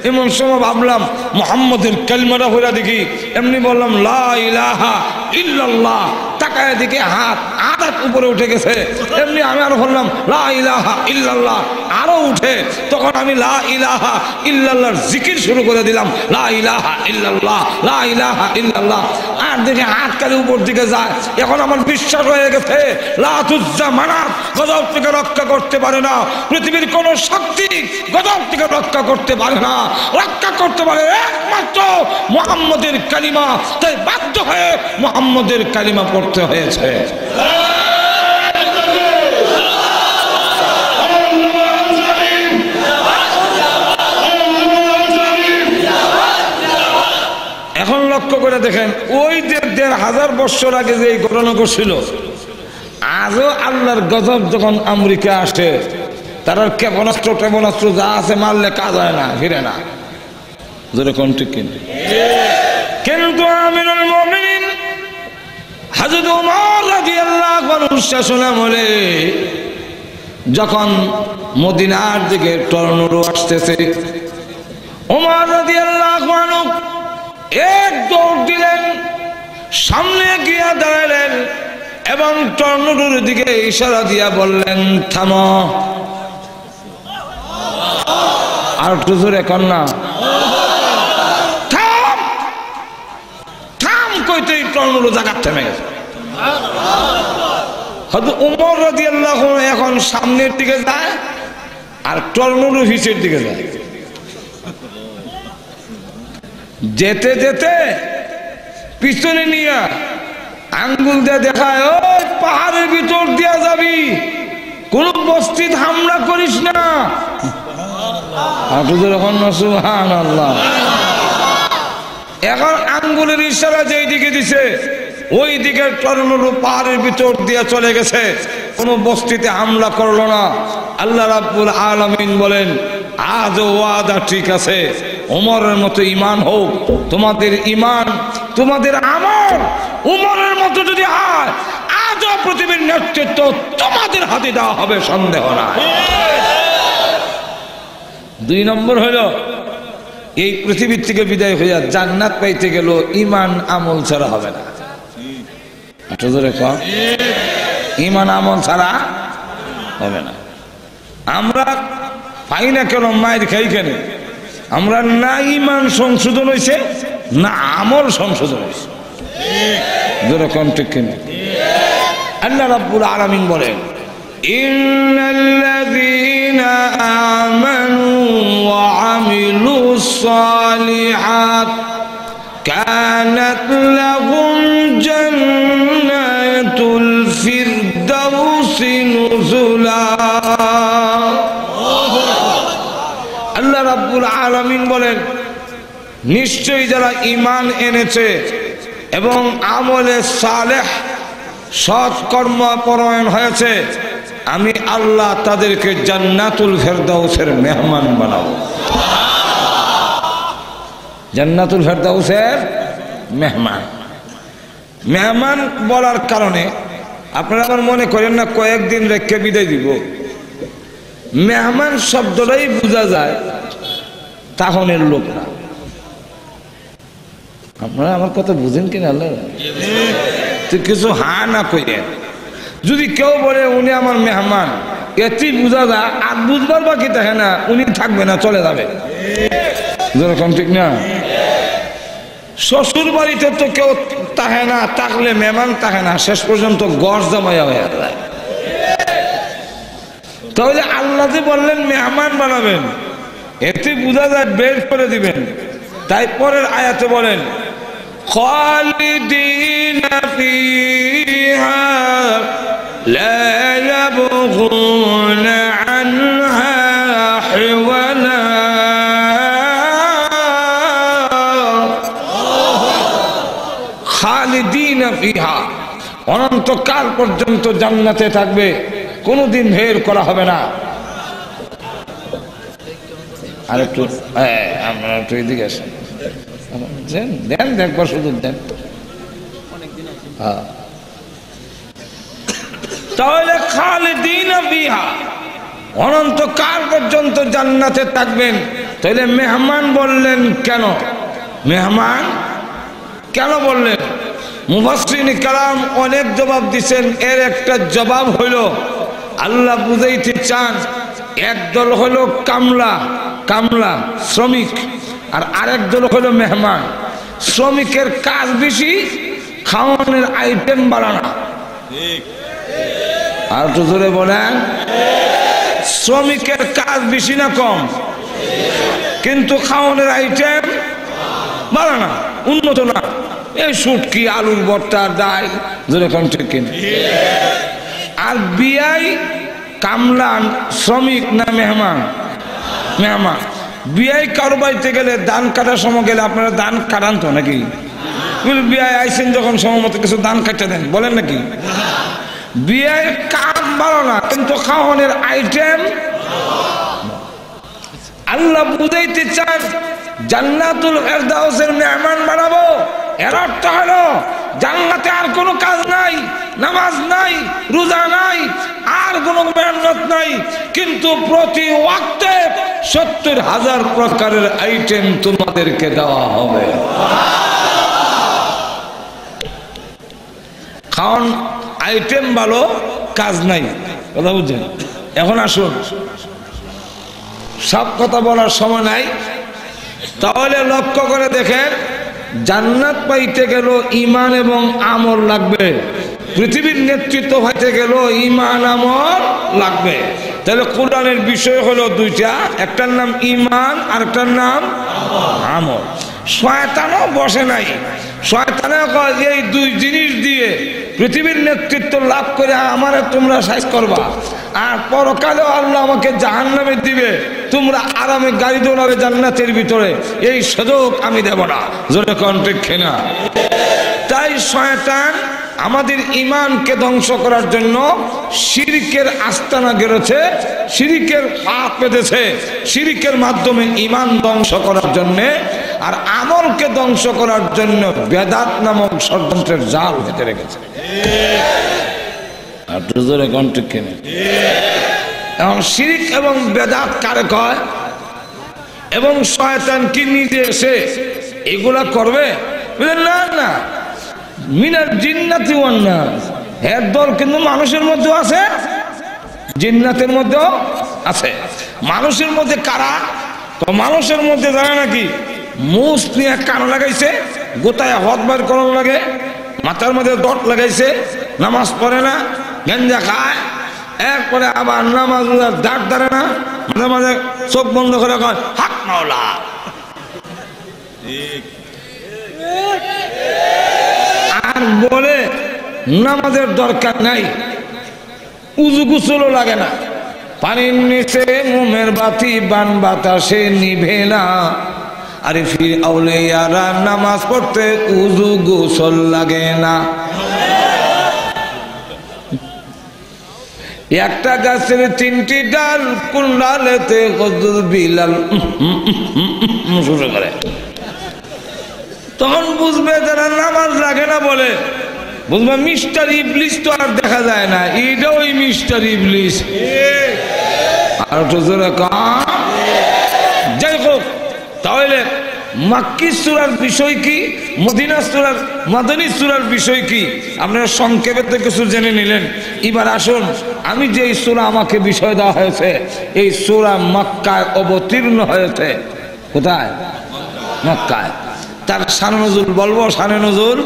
এমন সময় ভাবলাম মুহাম্মদের কালিমাটা হইরা দেখি, এমনি বললাম লা ইলাহা ইল্লাল্লাহ। তাকায় দিকে হাত আদাত উপরে উঠে গেছে, এমনি আমি আরো বললাম লা ইলাহা ইল্লাল্লাহ, আরো উঠে। তখন আমি লা ইলাহা ইল্লাল্লাহর জিকির শুরু করে দিলাম, লা ইলাহা ইল্লাল্লাহ, লা ইলাহা ইল্লাল্লাহ। আর দেখে হাত কালি উপর দিকে যায়। এখন আমার বিশ্বাস হয়ে গেছে লাত উজ্জা মানাত গজব থেকে রক্ষা করতে পারে না, পৃথিবীর কোন শক্তি গজব থেকে রক্ষা করতে পারে না। রক্ষা করতে পারে একমাত্র মুহাম্মদের কালিমা। তাই বাধ্য হয়ে মুহাম্মদের কালিমা পড়তে হয়েছে। এখন লক্ষ্য করে দেখেন, ওই যে ১,৫০০ বছর আগে যে ঘটনা ঘটছিল, আজও আল্লাহর গজব যখন আমেরিকা আসে, তার ক্ষেপণাস্ত্র যা আছে মারলে কাজ হয় না, ফিরে না। যেরকম ঠিক কিন্তু আমিরুল মুমিনিন হযরত ওমর রাদিয়াল্লাহু আনহু শাসন আমলে যখন মদিনার দিকে টর্নেডো আসতেছে, ওমর রাদিয়াল্লাহু আনহু এক দৌড় দিলেন, সামনে গিয়া দাঁড়ালেন এবং টর্নেডোর দিকে ইশারা দিয়া বললেন, থামো। আর একটু জোরে কন্যা, থাম। থাম কইতেই টর্নেডো জায়গা থেমে গেছে। হয়তো ওমর রাদিয়াল্লাহু আনহু এখন সামনের দিকে যায় আর টর্নেডো পিছের দিকে যায়। যেতে যেতে পিছনে নিয়ে আঙ্গুল দিয়ে দেখায়, ওই পাহাড়ের ভিতর দিয়া যাবি, কোন বস্তিত হামলা করিস না। সুবহানাল্লাহ। এখন আঙ্গুলের ইশারা যেই দিকে দিছে, ওই দিকে টর্নেডো পাহাড়ের ভিতর দিয়ে চলে গেছে, কোন বস্তিতে হামলা করলো না। আল্লাহ রাব্বুল আলামিন বলেন, আজ ওয়াদা ঠিক আছে, ওমরের মতো ঈমান হোক। তোমাদের ঈমান, তোমাদের আমল ওমরের মতো যদি হয়, আজও পৃথিবীর নেতৃত্ব তোমাদের হাতে দেওয়া হবে, সন্দেহ নাই। ২ নম্বর হলো, এই পৃথিবীর থেকে বিদায় হইয়া জান্নাত পাইতে গেল ঈমান আমল ছাড়া হবে না। ঈমান আমল ছাড়া হবে না। আমরা পাই না কেন, মায়ের খাই কেন? আমরা না ঈমান সংশোধন হয়েছে, না আমল সংশোধন হয়েছে। যেরকম ঠিক কিনা? আল্লাহ রাব্বুল আলামিন বলেন, ইন্নাল্লাযীনা আমানু ওয়া আমিলুস সালিহাত কানাত লাহুম জান্নাতুল ফিরদাউসি নুজুলা। আল্লাহ রাব্বুল আলামিন বলেন, নিশ্চয়ই যারা ঈমান এনেছে এবং আমলে সালেহ সৎ কর্ম পরায়ণ হয়েছে, আমি আল্লাহ তাদেরকে জান্নাতুল ফেরদাউসের মেহমান বানাবো। জান্নাতুল ফেরদাউসের মেহমান। মেহমান বলার কারণে আপনারা আমার মনে করেন না কয়েকদিন রেখে বিদায় দিব, মেহমান শব্দটাই বোঝা যায় তাহনের লোক না। আপনারা আমার কথা বুঝেন কিনা? তুই কিছু হা না কইরে যদি কেউ বলে উনি আমার মেহমান, এতেই বোঝা যায় আর বুঝবার বাকি থাকে না, উনি থাকবে না, চলে যাবে। যেরকম ঠিক না? শ্বশুর বাড়িতে তো কেউ থাকে না, থাকলে মেহমান থাকে না, শেষ পর্যন্ত গড় জামাইয়া হয়ে যায়। তাহলে আল্লাহ যে বললেন মেহমান বানাবেন, এতে বোঝা যায় বের করে দিবেন। তাই পরের আয়াতে বলেন খালিদিনা ফিহা লা ইয়াবগুনা আনহা হিওয়ালা। খালিদিনা ফিহা, অনন্তকাল পর্যন্ত জান্নাতে থাকবে, কোনোদিন বের করা হবে না। আর একটু আপনারা একটু এদিকে আসেন, দেন দেখবার সুযোগ দেন। তাহলে খালিদিনা ফিহা, অনন্তকাল পর্যন্ত জান্নাতে থাকবেন। তাহলে মেহমান বললেন কেন? মেহমান কেন বললেন? মুফাসসিরিন কেরাম অনেক জবাব দিচ্ছেন। এর একটা জবাব হইল আল্লাহ বুঝাইতে চান একদল হলো কামলা শ্রমিক, আর আরেক দল হলো মেহমান। শ্রমিকের কাজ বেশি, খাওয়ানোর আইটেম বাড়ানো। আর একটু জোরে বলেন, শ্রমিকের কাজ বেশি না কম? কিন্তু খাওয়ানোর আইটেম বাড়ানো, উন্নত না। এই শুটকি, আলুর ভর্তা, ডাল, যেরকম ঠিক কিনা? আর বিয়াই কামলা শ্রমিক না মেহমান? মেহমান। বিয়াই কারো বাড়িতে গেলে ধান কাটার সময় গেলে আপনারা ধান কাটান তো নাকি? বিয়াই আইসেন যখন সময় মতো কিছু ধান কাটতে দেন, বলেন নাকি? বিয়ের কাম ভালো না, কিন্তু খাওয়ানোর আইটেম। আল্লাহ বুঝাইতে চান জান্নাতুল ফেরদাউসের মেহমান বানাবো। এর অর্থ হলো জান্নাতে আর কোনো কাজ নাই, নামাজ নাই, রোজা নাই, আর কোনো মেহনত নাই, কিন্তু প্রতি ওয়াক্তে ৭০,০০০ প্রকারের আইটেম তোমাদেরকে দেওয়া হবে। খাওয়ান আইটেম ভালো, কাজ নাই। কথা বুঝছেন? এখন আসুন, সব কথা বলার সময় নাই। তাহলে লক্ষ্য করে দেখেন, জান্নাত পাইতে গেল ঈমান এবং আমল লাগবে। পৃথিবীর নেতৃত্ব পাইতে গেল ঈমান আমল লাগবে। তাহলে কোরআনের বিষয় হলো দুইটা, একটার নাম ঈমান আর একটার নাম আমল। শয়তানও বসে নাই, শয়তানে কয় এই দুই জিনিস দিয়ে পৃথিবীর নেতৃত্ব লাভ করে আমারে তোমরা সাইজ করবা, আর পরকালেও আল্লাহ আমাকে জাহান্নামে দিবে, তোমরা আরামে গাড়ি দৌড়াবে জান্নাতের ভিতরে, এই সুযোগ আমি দেব না। জোরে কোন ঠিক কিনা? তাই শয়তান আমাদের ঈমানকে ধ্বংস করার জন্য শিরকের আস্তানা গেড়েছে, শিরকের পাপ পেতেছে, শিরকের মাধ্যমে ঈমান ধ্বংস করার জন্য, আর আমলকে ধ্বংস করার জন্য বেদাত নামক ষড়যন্ত্রের জাল পেতে রেখেছে। এবং শিরক এবং বেদাত কারে কয়? এবং শয়তান কি নিজে এসে এগুলা করবে? না না, মিনাল জিন্নাতি ওয়ান নাস, এর দল কিন্তু মানুষের মধ্যে আছে, জিন্নাতের মধ্যেও আছে। মানুষের মধ্যে কারা? তো মানুষের মধ্যে যারা নাকি মুস নিয়ে কান লাগাইছে, গোটায় হদ বার করার লাগে, মাথার মধ্যে দট লাগাইছে, নামাজ পড়ে না, গেঞ্জা খায়, এরপরে আবার নামাজ দাঁড় দাঁড়ে না, মাঝে মাঝে চোখ বন্ধ করে কয় হাক মাওলা। আর বলে নামাজের দরকার নাই, উজু গুসলও লাগে না, পানির নিচে মোমের বাতি বান বাতাসে নিভে না। আরে ফির আউলিয়ারা নামাজ পড়তে উজু গোসল লাগে না। একটা গাছের ৩টি ডাল, কোন ডালেতে বিলাল শুরু করে, তখন বুঝবে যারা নামাজ লাগে না বলে, বুঝবে মিস্টার ইবলিস তো আর দেখা যায় না, এটাও ওই মিস্টার ইবলিস। আর একটু জোরে কন। যাই হোক, তাহলে মাক্কি সূরার বিষয় কি, মদিনা সূরার মাদানী সূরার বিষয় কি, আপনারা সংক্ষেপে তো কিছু জেনে নিলেন। এবার আসুন, আমি যে সূরা আমাকে বিষয় দেওয়া হয়েছে, এই সূরা মক্কায় অবতীর্ণ হয়েছে। কোথায়? মক্কায়। তার শানে নজুল বলবো। শানে নজুল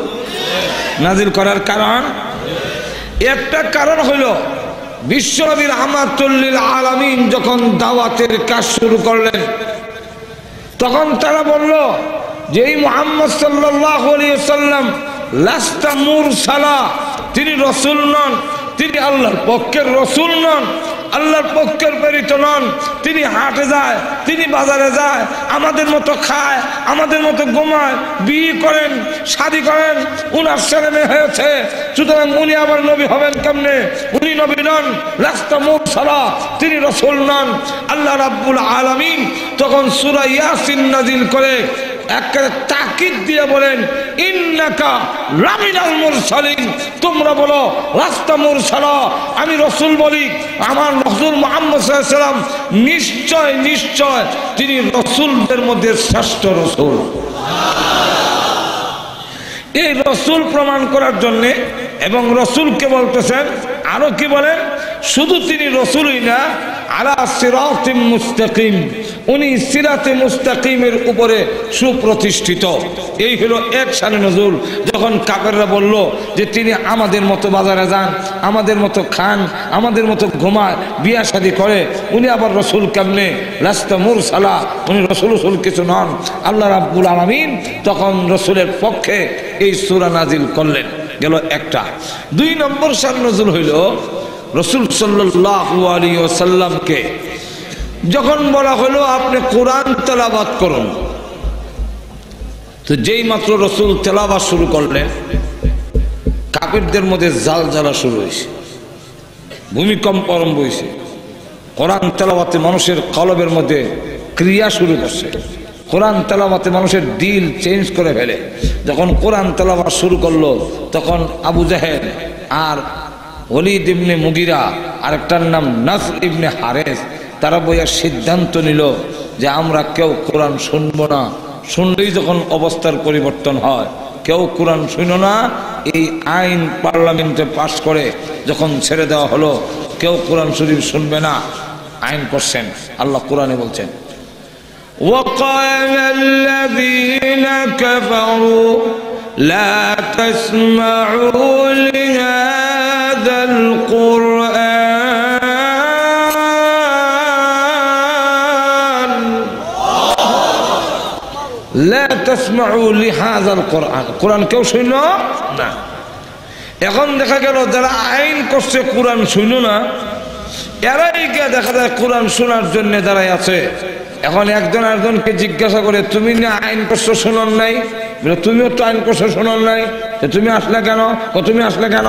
নাজিল করার কারণ, একটা কারণ হলো বিশ্বনবী রাহমাতুল লিল আলামিন যখন দাওয়াতের কাজ শুরু করলেন, তখন তারা বলল যে এই মুহাম্মদ সাল্লাল্লাহু আলাইহি ওয়াসাল্লাম লাস্তা মুরসালা, তিনি রাসূল নন, তিনি আল্লাহর পক্ষের রাসূল নন, আল্লাহর পক্ষের প্রেরিত নন। তিনি হাটে যায়, তিনি বাজারে যায়, আমাদের মতো খায়, আমাদের মতো ঘুমায়, বিয়ে করেন, শাদী করেন, উনার ছেলে মেয়ে হয়েছে, সুতরাং উনি আবার নবী হবেন কেমনে? উনি নবী নন, লাস্তা মুরসালা, তিনি রাসূল নন। আল্লাহ রাব্বুল আলামিন তখন সূরা ইয়াসিন নাযিল করে একেবারে তাকিদ দিয়ে বলেন, ইন্নাকা লামিনাল মুরসালিন, তোমরা বলো লাস্তা মুরসালা, আমি রাসূল বলি, আমার রাসূল মুহাম্মদ সাল্লাল্লাহু আলাইহি ওয়াসাল্লাম নিশ্চয় নিশ্চয় তিনি রাসূলদের মধ্যে শ্রেষ্ঠ রাসূল। এই রাসূল প্রমাণ করার জন্য, এবং রাসূলকে বলতেছেন আরো কি বলেন, শুধু তিনি রাসূলই না, আলা সিরাতিম মুস্তাকিম, উনি সিরাতে মুস্তাকিমের উপরে সুপ্রতিষ্ঠিত। এই হলো এক শানে নজুল। যখন কাফেররা বলল যে তিনি আমাদের মতো বাজারে যান, আমাদের মতো খান, আমাদের মতো ঘুমায়, বিয়া শাদী করে, উনি আবার রসুল কেমনে? লাস্তা মুরসালা, উনি রসুল কিছু নন। আল্লাহ রাব্বুল আলামিন তখন রসুলের পক্ষে এই সূরা নাজিল করলেন। গেল একটা। দুই নম্বর শানে নজুল হইল রসুল সাল্লাল্লাহু আলাইহি ওয়াসাল্লামকে যখন বলা হলো আপনি কোরআন তেলাওয়াত করুন, তো যেই মাত্র রসুল তেলাওয়াত শুরু করলেন, কাফিরদের মধ্যে জালজালা শুরু হয়েছে, ভূমিকম্প আরম্ভ হয়েছে। কোরআন তেলাওয়াতে মানুষের কলবের মধ্যে ক্রিয়া শুরু করছে। কোরআন তেলাওয়াতে মানুষের দিল চেঞ্জ করে ফেলে। যখন কোরআন তেলাওয়াত শুরু করলো, তখন আবু জাহেল আর ওলীদ ইবনে মুগিরা, আরেকটার নাম নাসর ইবনে হারেস, তারা বইয়া সিদ্ধান্ত নিল যে আমরা কেউ কোরআন শুনবো না। শুনলেই যখন অবস্থার পরিবর্তন হয়, কেউ কোরআন শুনো না। এই আইন পার্লামেন্টে পাশ করে যখন ছেড়ে দেওয়া হলো, কেউ কোরআন শরীফ শুনবে না, আইন করছেন। আল্লাহ কোরআনে বলছেন, وَقَالَ الَّذِينَ كَفَرُوا لَا تَسْمَعُوا لِهَذَا الْقُرْآنِ لا تسمعوا لهذا القرآن, কোরআন কেউ শুনো না। এখন দেখা গেল যারা আইন করছে কোরআন শুনো না, এরাই গিয়ে দেখা যায় কোরআন শোনার জন্য দাঁড়ায় আছে। এখন একজন আরেকজনকে জিজ্ঞাসা করে, তুমি না আইন করছো শোনার নাই? তুমিও তো আইন করছো শোনার নাই, তুমি আসলে কেন? তুমি আসলে কেন?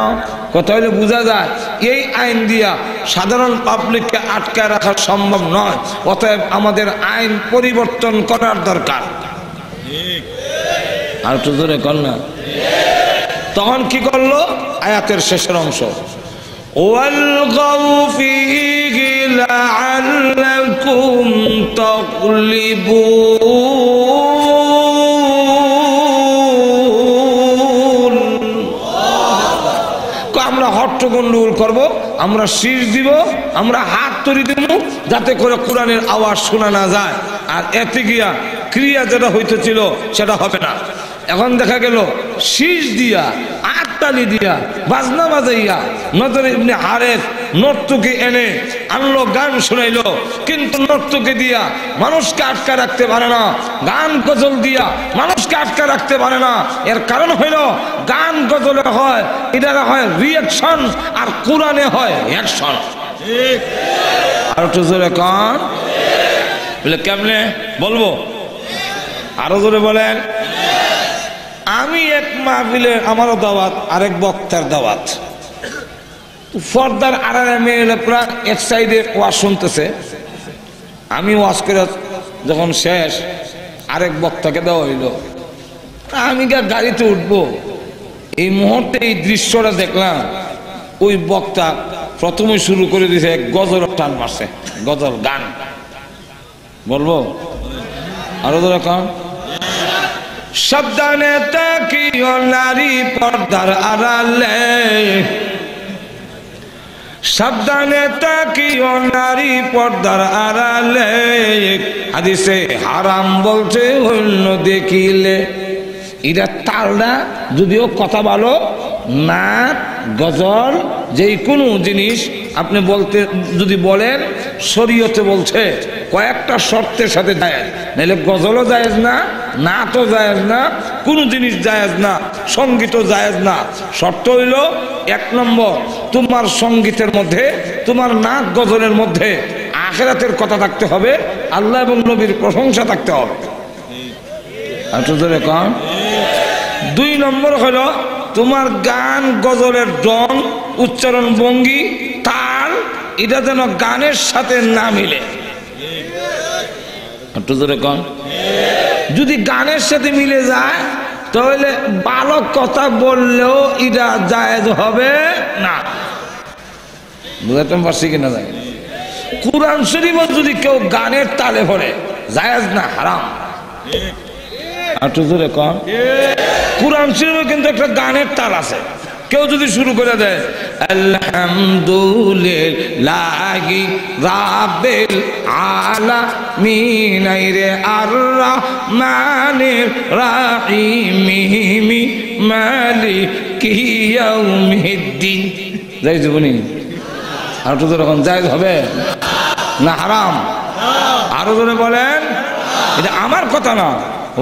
কথা হলে বোঝা যায় এই আইন দিয়া সাধারণ পাবলিককে আটকায় রাখা সম্ভব নয়। অতএব আমাদের আইন পরিবর্তন করার দরকার। আর তো ধরে কর না। তখন কি করলো? আয়াতের শেষের অংশ, ওয়ালগাউ ফীহি লাআল্লাকুম তাগলিবুন। আমরা হট্টগোল করব, আমরা শীষ দিব, আমরা হাত তৈরি দেব, যাতে করে কোরআনের আওয়াজ শোনা না যায়। আর এতে গিয়া ক্রিয়া যেটা হইতেছিল সেটা হবে না। এখন দেখা গেল শীষ দিয়া, আটতালি দিয়া, বাজনা বাজাইয়া নজর ইবনে হারেস নর্তকী এনে আনলো, গান শোনাইলো। কিন্তু নর্তকী দিয়া মানুষকে আটকা রাখতে পারে না, গান গজল দিয়া মানুষকে আটকা রাখতে পারে না। এর কারণ হইল গান গজলে হয় এটা হয় রিয়াকশন, আর কোরআনে হয় অ্যাকশন। আর একটু জোরে কান বলে, কেমনে বলবো? আরো জোরে বলেন। আমি এক মাহফিলে, আমারও দাওয়াত, আরেক বক্তার দাওয়াত, পর্দার আড়ালে মেয়েরা পুরা এক সাইডে ওয়াজ শুনতেছে। আমি ওয়াজ করে যখন শেষ, আরেক বক্তাকে দেওয়া হইল। আমি গাড়িতে উঠবো, এই মুহূর্তে এই দৃশ্যটা দেখলাম। ওই বক্তা প্রথমে শুরু করে দিয়েছে গজল টান মারছে, গজল গান বলবো আরো ধরে কম। সাবধানে তাকিও নারী পর্দার আড়ালে, সাবধানে তাকিও নারী পর্দার আড়ালে, হাদিসে হারাম বলছে অন্য দেখিলে। এটা তালটা যদিও কথা ভালো না, গজল যেই কোনো জিনিস আপনি বলতে যদি বলেন শরীয়তে বলছে কয়েকটা শর্তের সাথে জায়েজ, নাহলে গজলও জায়েজ না, নাচও জায়েজ না, কোনো জিনিস জায়েজ না, সঙ্গীতও জায়েজ না। শর্ত হইল এক নম্বর, তোমার সঙ্গীতের মধ্যে, তোমার নাচ গজলের মধ্যে আখিরাতের কথা থাকতে হবে, আল্লাহ এবং নবীর প্রশংসা থাকতে হবে। দুই নম্বর হলো তোমার গান গজলের রং, উচ্চারণ ভঙ্গি, তাল, এটা যেন গানের সাথে না মিলে। যদি গানের সাথে মিলে যায় তাহলে ভালো কথা বললেও এটা জায়েজ হবে না। বুঝাতে পারছি কিনা? যায় কুরআন শরীফ যদি কেউ গানের তালে ভরে জায়েজ না, হারাম। কুরআন শরীফে কিন্তু একটা গানের তাল আছে, কেউ যদি শুরু করে দেয় আলহামদুলিল্লাহি রাব্বিল আলামিন রে আর রহমানির রহিম মালিকি ইয়াউমিদ্দিন, যাই জীবনী আর তো এরকম জায়েজ হবে না, হারাম? আরো জোরে বলেন। এটা আমার কথা না,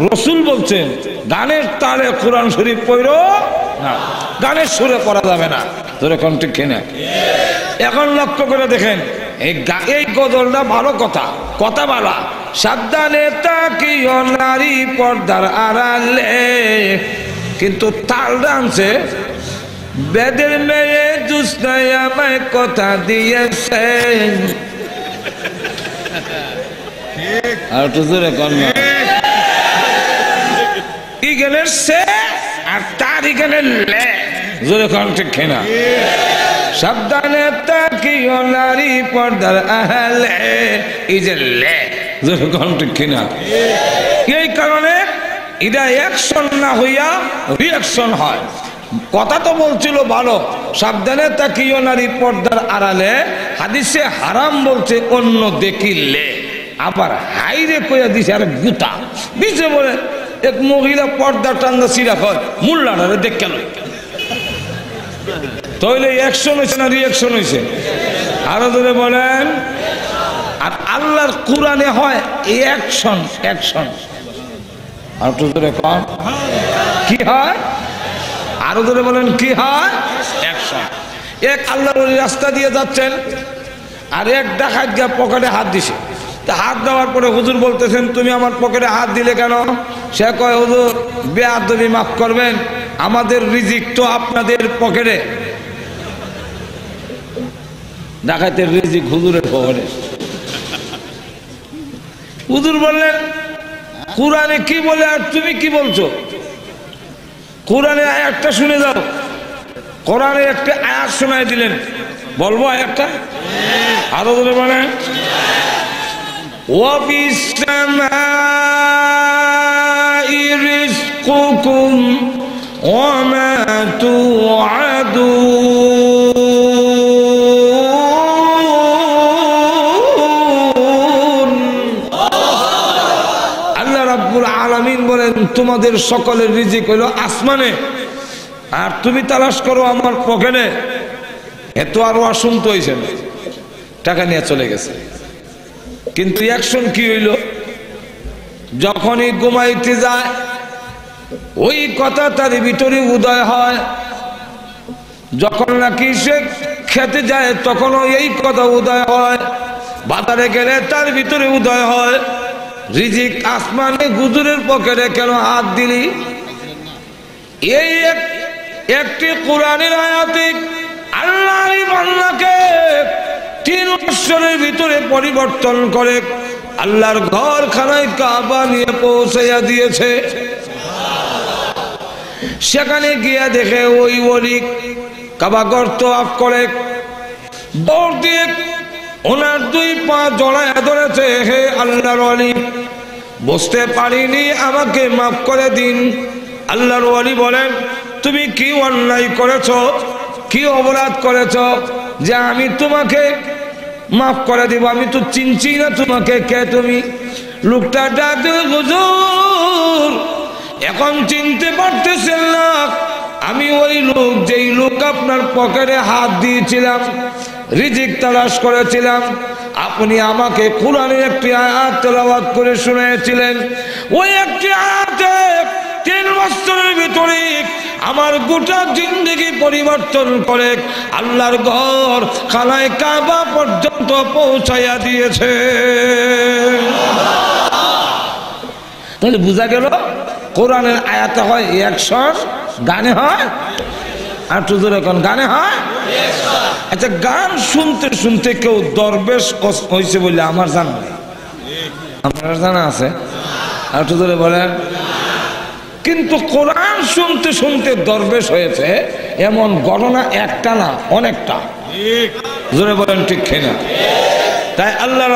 রসুল বলছেন গানের তালে কোরআন শরীফ পড়ো না, গানের সুরে পড়া যাবে না। তোর এখন ঠিক কিনা? এখন লক্ষ্য করে দেখেন এই গজলটা ভালো কথা, কথা বলা। সাবধানে তাকিও নারী পর্দার আড়ালে, কিন্তু তাল ডান্সে বেদের মেয়ে জুসনায় আমায় কথা দিয়েছে। আর তো জোরে কন্যা ইগেনের সে আর তার ইগেনের লে, জোরে কন ঠিক কিনা? সাবধানে তাকিও নারী পর্দার আড়ালে, এই যে লে, জোরে কন ঠিক কিনা? এই কারণে এটা অ্যাকশন না হইয়া রিঅ্যাকশন হয়। কথা তো বলছিল ভালো, সাবধানে তাকিও নারী পর্দার আড়ালে, হাদিসে হারাম বলছে অন্য দেখিলে, আবার হাইরে কইয়া দিছে আর গুতা দিছে। বলে এক মহিলা পর্দা টান্দা সিরা কয় মুল্লারে দেখ কেন, তাহলে অ্যাকশন হয়েছে না রিঅ্যাকশন হয়েছে? আরো ধরে বলেন। আর আল্লাহর কোরআনে হয় অ্যাকশন, অ্যাকশন। আর তো ধরে কন কি হয়? আরো ধরে বলেন কি হয়? অ্যাকশন। এক আল্লাহর রাস্তা দিয়ে যাচ্ছেন, আর এক ডাকাত গিয়ে পকেটে হাত দিছে। হাত দেওয়ার পরে হুজুর বলতেছেন তুমি আমার পকেটে হাত দিলে কেন? সে কয় হুজুর বেয়াদবি মাফ করবেন, আমাদের রিজিক তো আপনাদের পকেটে। ডাকাতের রিজিক হুজুরের পকেটে। হুজুর বললেন কোরআনে কি বলে আর তুমি কি বলছো? কোরআনে আয়াতটা শুনে যাও। কোরআনে একটা আয়াত শোনায় দিলেন, বলবো আয়াতটা? আরো বলে মানে وفي السماء رزقكم وما توعدون। আল্লাহ রাব্বুল আলামিন বলেন তোমাদের সকলের রিজিক হলো আসমানে, আর তুমি তালাশ করো আমার পকেটে। এত আরো অসন্ত হয়েছে, টাকা নিয়ে চলে গেছে। কিন্তু অ্যাকশন কি হইল? যখনই ঘুমাইতে যায় ওই কথা তার ভিতরে উদয় হয়, যখন নাকি সে খেতে যায় তখনও এই কথা উদয় হয়, বাজারে গেলে তার ভিতরে উদয় হয় রিজিক আসমানে, হুজুরের পকেটে কেন হাত দিলি? এই একটি কোরআনের আয়াতে আল্লাহর বান্দাকে 3 বছরের ভিতরে পরিবর্তন করে আল্লাহর ঘরখানায় কাবা নিয়ে পৌঁছাইয়া দিয়েছে। সেখানে গিয়া দেখে ওই ওলি কাবা ঘর তওয়াফ করে, দৌড় দিয়ে ওনার দুই পা জড়ায় ধরেছে, হে আল্লাহর ওয়ালি, বুঝতে পারিনি, আমাকে মাফ করে দিন। আল্লাহর ওয়ালি বলেন, তুমি কি অন্যায় করেছ, কি অপরাধ করেছ যে আমি তোমাকে মাফ করে দিব? আমি তো চিনছি না তোমাকে, কে তুমি? লোকটা ডাকে, হুজুর এখন চিনতে পারতেছেন না, আমি ওই লোক যেই লোক আপনার পকেটে হাত দিয়েছিলাম, রিজিক তালাশ করেছিলাম। আপনি আমাকে কোরআনের একটি আয়াত তেলাওয়াত করে শুনিয়েছিলেন। ওই একটি আয়াতে 3 বছরের ভিতরে আমার গোটা জিন্দেগি পরিবর্তন করে আল্লাহর ঘর খানায় কাবা পর্যন্ত পৌঁছাইয়া দিয়েছে। তাহলে বোঝা গেল কোরআনের আয়াতে হয় অ্যাকশন, গানে হয় আর তুজোর এখন গানে হয়। আচ্ছা, গান শুনতে শুনতে কেউ দরবেশ হয়েছে বলে আমার জানা নেই, আপনার জানা আছে? আর তুজোরে বলেন। কিন্তু কোরআন শুনতে শুনতে দরবেশ হয়েছে এমন ঘটনা একটা না, অনেকটা। জোরে বলেন ঠিক কিনা? তাই আল্লাহ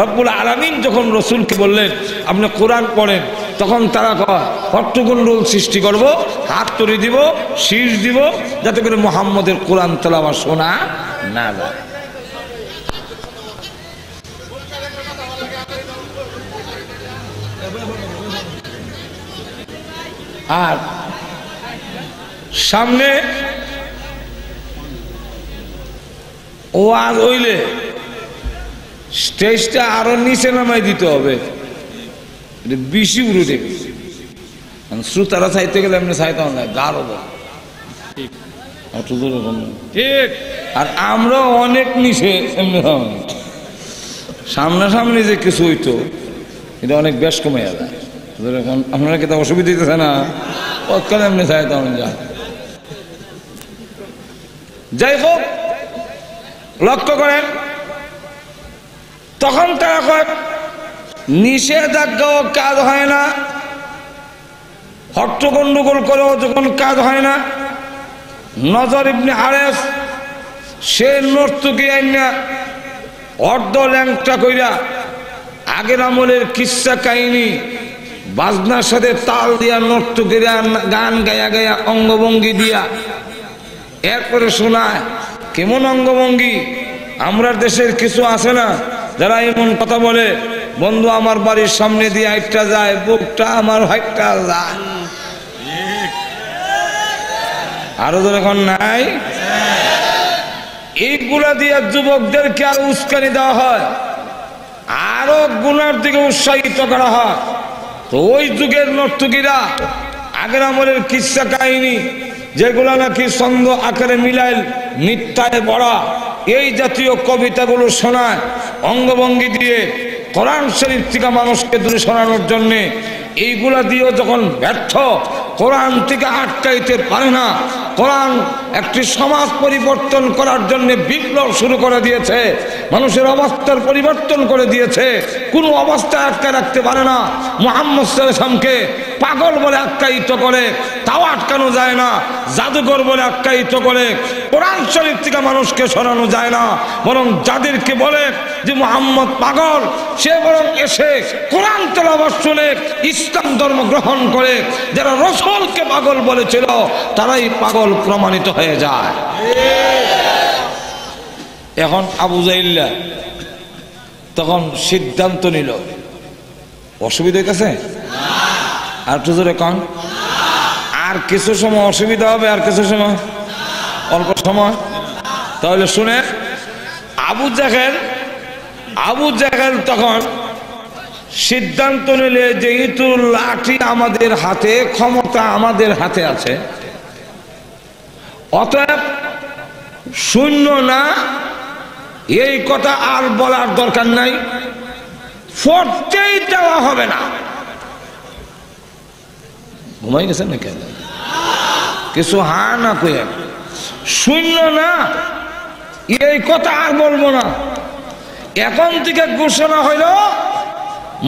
রব্বুল আলামিন যখন রসুলকে বললেন আপনি কোরআন পড়েন, তখন তারা কয় হট্টগোল সৃষ্টি করব, হাত তুলে দিব, শীষ দিব, যাতে করে মুহাম্মদের কোরআন তেলাওয়াত শোনা না যায়। আর সামনে ওয়াজ হইলে স্টেজটা আরো নিচে নামাই দিতে হবে, বেশি উড়ে দেবে। শ্রোতারা চাইতে গেলে এমনি চাইতাম না, গাঢ় ঠিক। আর আমরা অনেক নিচে এমনি সামনাসামনি যে কিছু হইতো এটা অনেক বেশ কমে যায়। আপনারা কি তা অসুবিধা দিতেছে না? তৎকালে এমনি চাইতাম যা। যাই হোক, লক্ষ্য করেন তখন তারা কয় নিষেধাজ্ঞাও কাজ হয় না, হট্টগন্ডগোল করেও যখন কাজ হয় না। নজর ইবনে হারেস সে নর্তকী আইনা অর্ধ ল্যাংটা কইরা আগের আমলের কিস্সা কাহিনী বাজনার সাথে তাল দিয়া নর্তকীরা গান গায়া গায়া অঙ্গভঙ্গি দিয়া এরপরে শোনায় কেমন অঙ্গভঙ্গি। আমরা দেশের কিছু আছে না যারা এমন কথা বলে, বন্ধু আমার বাড়ির সামনে দিয়ে হাইটটা যায়, বুকটা আমার হাইটটা যায়, আরো যখন নাই এইগুলা দিয়ে যুবকদেরকে আরো উস্কানি দেওয়া হয়, আরো গুনার দিকে উৎসাহিত করা হয়। তো ওই যুগের নর্তকীরা আগের আমলের কিস্সা কাহিনী যেগুলা নাকি ছন্দ আকারে মিলাইল মিথ্যায় ভরা, এই জাতীয় কবিতাগুলো শোনায় অঙ্গভঙ্গি দিয়ে কোরআন শরীফ থেকে মানুষকে দূরে সরানোর জন্যে। এইগুলা দিয়েও যখন ব্যর্থ, কোরআন থেকে আটকাইতে পারে না, কোরআন একটি সমাজ পরিবর্তন করার জন্য বিপ্লব শুরু করে দিয়েছে, মানুষের অবস্থার পরিবর্তন করে দিয়েছে, কোনো অবস্থায় আটকে রাখতে পারে না। মুহাম্মদ সাল্লাল্লাহু আলাইহি ওয়াসাল্লামকে পাগল বলে আখ্যায়িত করে, তাও আটকানো যায় না। জাদুঘর বলে আখ্যায়িত করে, কোরআন শরীফ থেকে মানুষকে সরানো যায় না। বরং যাদেরকে বলে যে মুহাম্মদ পাগল, সে বরং এসে কোরআন তেলাওয়াত শুনে ইসলাম ধর্ম গ্রহণ করে। যারা রাসূলকে পাগল বলেছিল তারাই পাগল প্রমাণিত হয়ে যায়। এখন আবু জাহিল্লা তখন সিদ্ধান্ত নিল, অসুবিধা হইতেছে আর একটু জোরে কন, আর কিছু সময় অসুবিধা হবে, আর কিছু সময়, অল্প সময়। তাহলে শুনে, আবু জাহেল তখন সিদ্ধান্ত নিলে যেহেতু লাঠি আমাদের হাতে, ক্ষমতা আমাদের হাতে আছে, অতএব শূন্য না, এই কথা আর বলার দরকার নাই, পড়তেই দেওয়া হবে না। ঘুমাই গেছেন না কেন? কিছু হা না কয়ে শূন্য না, এই কথা আর বলবো না। এখন থেকে ঘোষণা হইল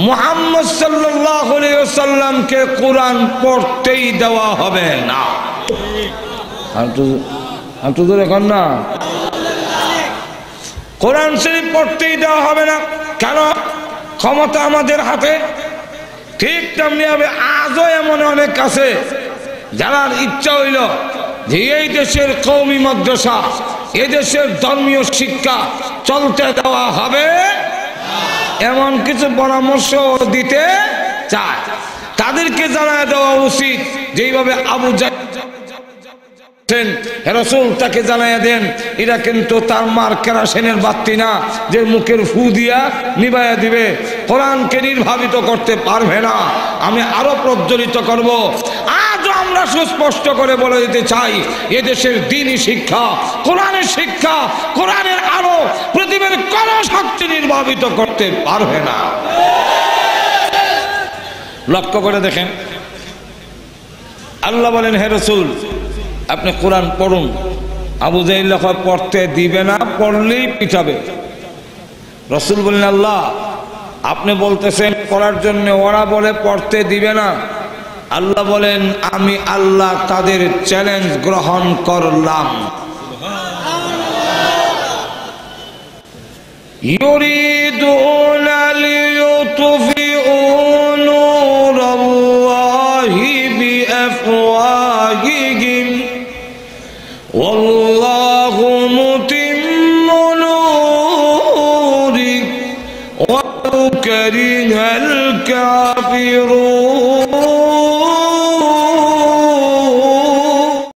মুহাম্মদ সাল্লাল্লাহু আলাইহি ওয়াসাল্লামকে কোরআন পড়তেই দেওয়া হবে না। আর তো এখন না, কোরআন শরীফ পড়তেই দেওয়া হবে না। কেন? ক্ষমতা আমাদের হাতে। ঠিক তেমনি হবে আজও এমন অনেক আছে যারা ইচ্ছা হইল যে এই দেশের কওমি মাদ্রাসা, এই দেশের ধর্মীয় শিক্ষা চলতে দেওয়া হবে, এমন কিছু পরামর্শ দিতে চায়। তাদেরকে জানায় দেওয়া উচিত যেইভাবে আবু জাহল রাসূল তাকে জানাইয়া দেন, এরা কিন্তু তার মার কেরাসিনের বাতি না যে মুখের ফু দিয়া নিভাইয়া দিবে, কোরআনকে নির্ভাবিত করতে পারবে না, আমি আরো প্রজ্বলিত করব। আজও আমরা সুস্পষ্ট করে বলে দিতে চাই, এদেশের দ্বীনি শিক্ষা, কোরআনের শিক্ষা, কোরআনের আলো পৃথিবীর কোন শক্তি নির্ভাবিত করতে পারবে না। লক্ষ্য করে দেখেন, আল্লাহ বলেন, হে রাসূল আপনি কোরআন পড়ুন। আবু জাহল পড়তে দিবে না, পড়লেই পিটাবে। রাসূল বলেন, আল্লাহ আপনি বলতেছেন পড়ার জন্য, ওরা বলে পড়তে দিবে না। আল্লাহ বলেন, আমি আল্লাহ তাদের চ্যালেঞ্জ গ্রহণ করলাম। ইউরিদুনা লিইউতফিউ নূরাল্লাহি বিআফওয়াহিহিম ওয়াল্লাহু মুতিম্মু নূরিহি ওয়ালাউ কারিহাল কাফিরুন।